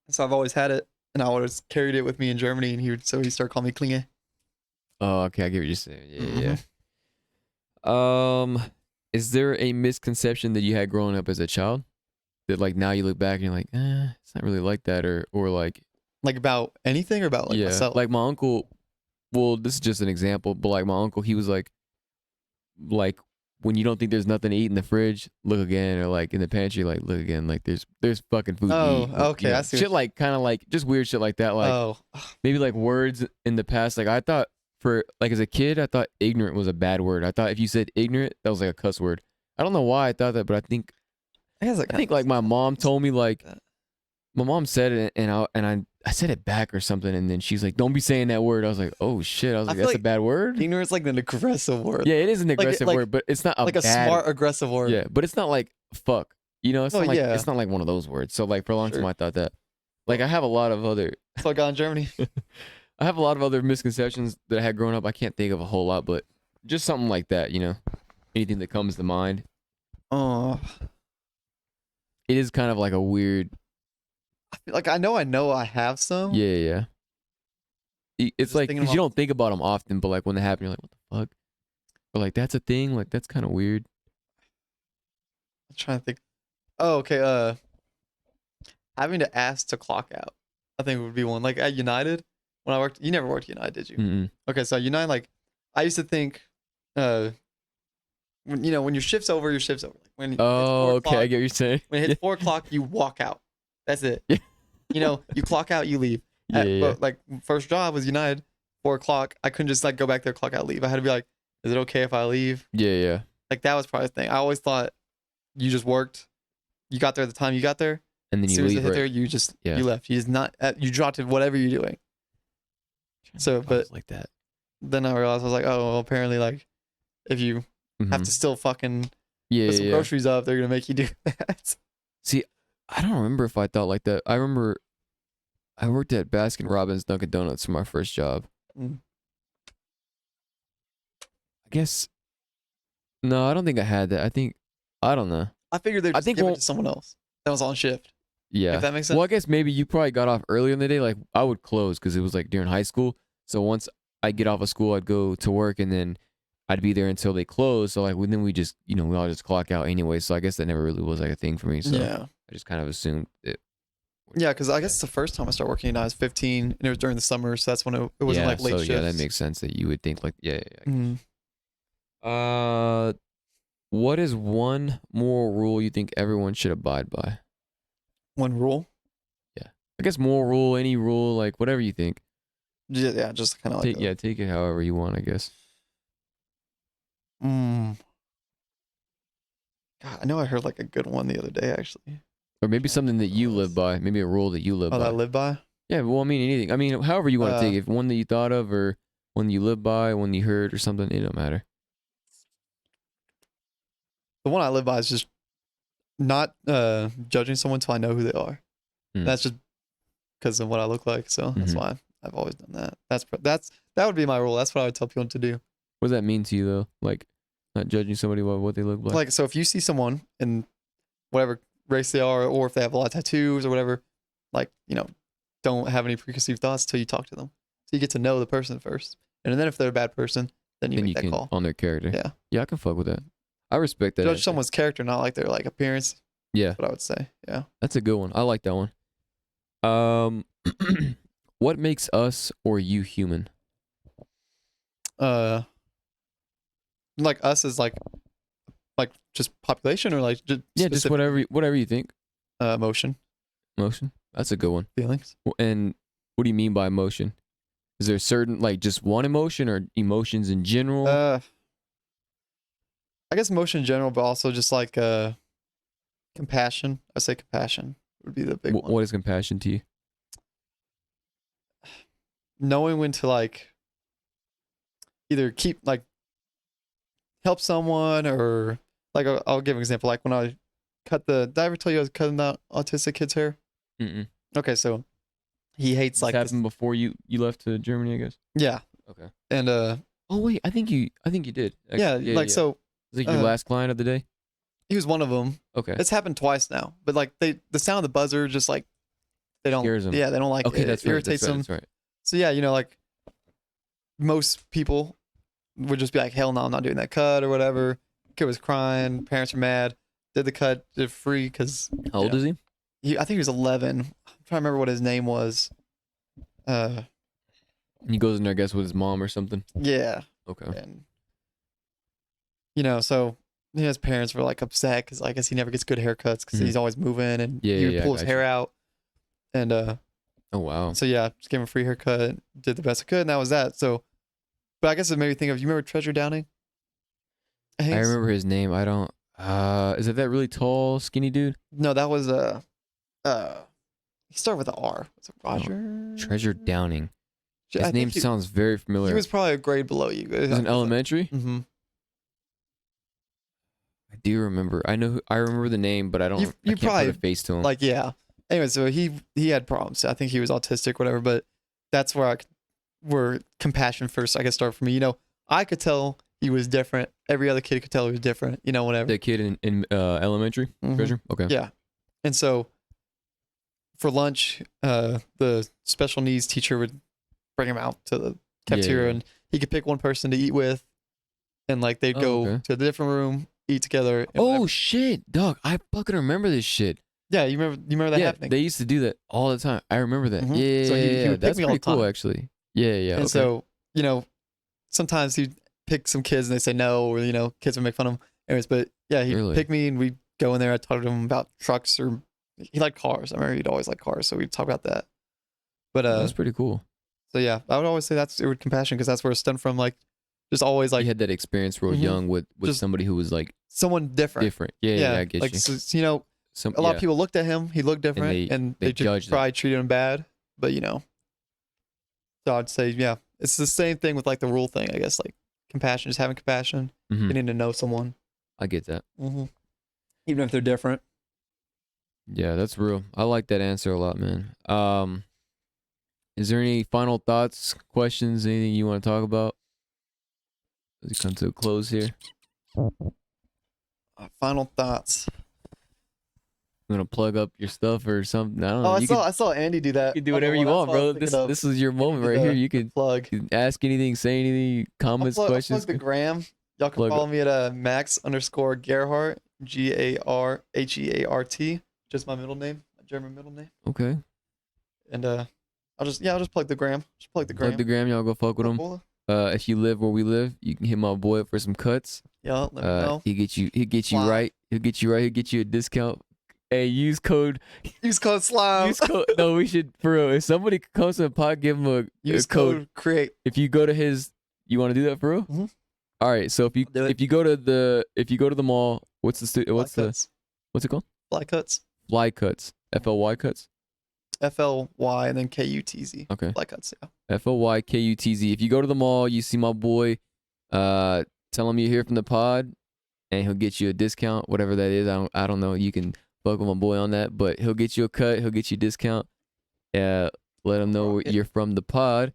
So I've always had it, and I always carried it with me in Germany, and he started calling me Klinge. Oh, okay. I get what you're saying. Yeah. Mhm. Is there a misconception that you had growing up as a child that like now you look back and you're like, it's not really like that, or like, Like about anything or about like yeah, myself. like my uncle. Well, this is just an example, but like my uncle, he was like when you don't think there's nothing to eat in the fridge, look again, or like in the pantry, like look again, like there's fucking food to Oh, eat. okay, I see what Shit like kind of like just weird shit like that, like Oh, maybe like words in the past. Like I thought for like as a kid, I thought ignorant was a bad word. I thought if you said ignorant, that was like a cuss word. I don't know why I thought that, but I guess I think like my mom told me like that. my mom said it and I said it back or something, and then she's like, "Don't be saying that word." I was like, "Oh shit!" I was I like, feel "That's a like bad word." ignorance like an aggressive word. Yeah, it is an Like aggressive word, but it's not a like a bad. smart aggressive word. Yeah, but it's not like fuck. You know, Oh yeah, it's not like one of those words. So like for a long time, sure. I thought that. Like I have a lot of other So I got in Germany. I have a lot of other misconceptions that I had growing up. I can't think of a whole lot, but just something like that. You know, anything that comes to mind. Oh, It is kind of like a weird. I feel like I know I have some. Yeah. It's Just like thinking because you about. don't think about them often, but like when they happen, you're like, "What the fuck?" Or like that's a thing. Like that's kind of weird. I'm trying to think. Oh, okay. Having to ask to clock out, I think would be one. Like at United, when I worked, you never worked at United, did you? Mm-mm. Okay, so United, like, I used to think, when your shift's over, your shift's over. Like when it's Oh, 4 o'clock, okay. I get what you're saying. when it Yeah. hits 4 o'clock, you walk out. That's it. Yeah. You clock out, you leave. Yeah. But like first job was United, 4 o'clock. I couldn't just like go back there, clock out, leave. I had to be like, is it okay if I leave? Yeah. Like that was probably the thing. I always thought you just worked, you got there at the time you got there. And then As you soon as it leave, hit right? there, Yeah. you left. You just not you dropped it, whatever you're doing. So, But but like that. then I realized I was like, oh, well, apparently like if you have Mhm. to still fucking Yeah. put some groceries up, they're gonna make you do that. See, I don't remember if I thought like that. I remember I worked at Baskin Robbins Dunkin' Donuts for my first job. Mm. I guess no, I don't think I had that. I don't know. I figured they'd I just think give it we'll- to someone else that was on shift. Yeah. If that makes sense. Well, I guess maybe you probably got off earlier in the day. Like I would close because it was like during high school. So once I get off of school, I'd go to work and then I'd be there until they close. So like then we just we all just clock out anyway. So I guess that never really was like a thing for me. So Yeah. I just kind of assumed it. Yeah, because I guess the first time I started working, I was 15, and it was during the summer, so that's when it wasn't Yeah. like late So shifts. yeah, that makes sense that you would think like yeah. Mhm. What is one moral rule you think everyone should abide by? One rule. I guess moral rule, any rule, like whatever you think. Yeah, just kind of like Take it however you want, I guess. God, I know I heard like a good one the other day actually. Or maybe Trying to something that think you what it live was. by. Maybe a rule that you live Oh, that by. I live by. Yeah, well, I mean anything. I mean, however you want to take it. If one that you thought of, or one you live by, one you heard, or something. It don't matter. The one I live by is just not judging someone until I know who they are. Mm. That's just because of what I look like. So that's Mhm. why I've always done that. That would be my rule. That's what I would tell people to do. What does that mean to you though? Like not judging somebody by what they look like. Like, so if you see someone in whatever race they are, or if they have a lot of tattoos or whatever, like, don't have any preconceived thoughts till you talk to them. So you get to know the person first. And then if they're a bad person, then you then make you that can call. on their character. Yeah. Yeah, I can fuck with that. I respect that. Judge answer. someone's character, not like their like appearance. Yeah, That's what I would say. Yeah. that's a good one. I like that one. What makes us or you human? Like us is like just population, or like just Yeah, just whatever you think. emotion, Emotion. That's a good one. feelings. And what do you mean by emotion? Is there certain like just one emotion or emotions in general? I guess emotion in general, but also just like compassion. I say compassion would be the big one. What is compassion to you? Knowing when to like either keep like help someone, or like I'll give an example. Like when I did I ever tell you I was cutting that autistic kid's hair? Mm-mm. Okay, so he hates This like happened before you left to Germany, I guess. yeah, Okay. and Oh wait, I think you did. yeah, like so Is it your last client of the day? he was one of them. Okay. It's happened twice now, but like the sound of the buzzer just like they don't Scares 'em. yeah, they don't like Okay, it. that's It right. irritates them. That's right. So yeah, like most people would just be like, hell no, I'm not doing that cut or whatever. Kid was crying, parents are mad. Did the cut, did it free because How old is he? I think he was 11. I'm trying to remember what his name was. He goes in there, I guess, with his mom or something. Yeah, Okay. and so his parents were like upset because I guess he never gets good haircuts because Mhm. he's always moving, and Yeah, he would yeah, pull his gotcha. hair out, and Oh wow. so yeah, just gave him a free haircut, did the best I could, and that was that. So, but I guess it made me think of, you remember Treasure Downing? I remember his name. I don't. Is it that really tall, skinny dude? No, that was he started with an R. Was it Roger? Treasure Downing. I His think name sounds very familiar. He was probably a grade below you. He was in elementary. Mm-hmm. I do remember. I remember the name, but I don't. You I can't probably put a face to him. like, yeah. Anyway, so he had problems. I think he was autistic, whatever. But that's where compassion first, I guess, started for me. I could tell he was different. Every other kid could tell he was different. Whatever. That kid in elementary. Mhm. Treasure. Okay. Yeah. And so for lunch, the special needs teacher would bring him out to the cafeteria, yeah. and he could pick one person to eat with, and like they'd Oh, go okay. to a different room, eat together. and Oh whatever. shit, dog! I fucking remember this shit. Yeah, you remember that Yeah, happening? they used to do that all the time. I remember that. Mhm. Yeah, So he yeah, would pick that's me all pretty the time. cool, actually. Yeah, yeah. And Okay. so, sometimes he'd pick some kids and they say no, or, kids would make fun of him. Anyways, but yeah, he'd Really? pick me and we'd go in there. I'd talk to him about trucks, or he liked cars. I remember he'd always like cars. So we'd talk about that. But, That's pretty cool. so yeah, I would always say it would compassion, because that's where it stemmed from. Like, just always like You had that experience real Mhm. young with Just somebody who was like someone different. different. Yeah, yeah, I get like, you. so, Some a lot yeah. of people looked at him. He looked different, and they they just judged him. probably treated him bad. But so I'd say, yeah, it's the same thing with like the rule thing. I guess like compassion, just having compassion, Mhm. getting to know someone, I get that. even if they're different. Yeah, that's real. I like that answer a lot, man. Is there any final thoughts, questions, anything you want to talk about as we come to a close here? Final thoughts. You want to plug up your stuff or something? I don't know. Oh, You I saw Andy do that. can do Okay, whatever you well, want, that's what I bro. was thinking of. This is your moment Do right the- here. You the can plug. ask anything, say anything, comments, I'll questions. plug the gram. Y'all can Plug follow it. me at Max_Gerhardt, GARHEART. Just my middle name, my German middle name. Okay. And I'll just plug the gram. Just plug the gram. Plug the gram. Y'all go fuck with him. Cool. If you live where we live, you can hit my boy up for some cuts. Yeah, let me know. He'll get you Wow. right. He'll get you right. He'll get you a discount. Hey, use code. Use code SLIME. Use code. No, we should for real. If somebody comes to the pod, give him a Use code. code create. If you go to his, you want to do that for real? Mhm. All right. So if you I'll do it. go to the mall, what's it called? Fly cuts. Fly cuts. FLY cuts. FLY and then KUTZ. Okay. Fly cuts. Yeah. FLYKUTZ. If you go to the mall, you see my boy. Tell him you hear from the pod, and he'll get you a discount, whatever that is. I don't know. You can fuck with my boy on that, but he'll get you a cut. He'll get you a discount. Let him know you're from the pod.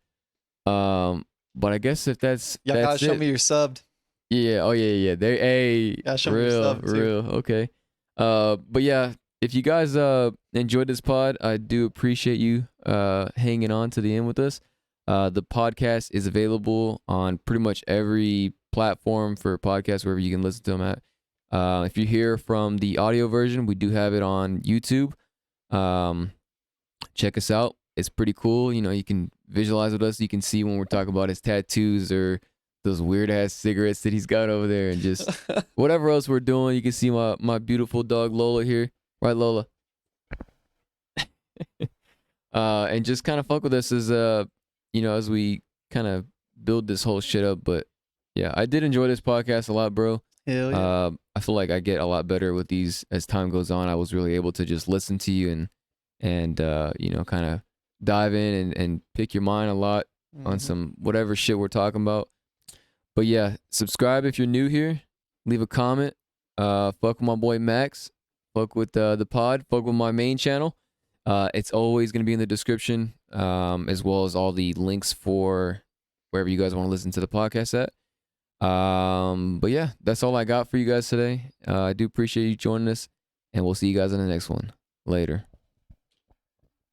But I guess if that's Y'all that's gotta show me you're subbed. Yeah. Oh yeah. They Show me your sub, too. real. Okay. But yeah, if you guys enjoyed this pod, I do appreciate you hanging on to the end with us. The podcast is available on pretty much every platform for podcasts, wherever you can listen to them at. If you hear from the audio version, we do have it on YouTube. Check us out. It's pretty cool. You know, you can visualize with us. You can see when we're talking about his tattoos or those weird ass cigarettes that he's got over there, and just whatever else we're doing. You can see my beautiful dog Lola here, right, Lola? And just kind of fuck with us as as we kind of build this whole shit up. But yeah, I did enjoy this podcast a lot, bro. Hell yeah. I feel like I get a lot better with these as time goes on. I was really able to just listen to you and kind of dive in and pick your mind a lot on some whatever shit we're talking about. But yeah, subscribe if you're new here. Leave a comment. Fuck with my boy Max. Fuck with the pod. Fuck with my main channel. It's always going to be in the description, as well as all the links for wherever you guys want to listen to the podcast at. But yeah, that's all I got for you guys today. I do appreciate you joining us, and we'll see you guys in the next one. Later.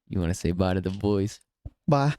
You want to say bye to the boys? Bye.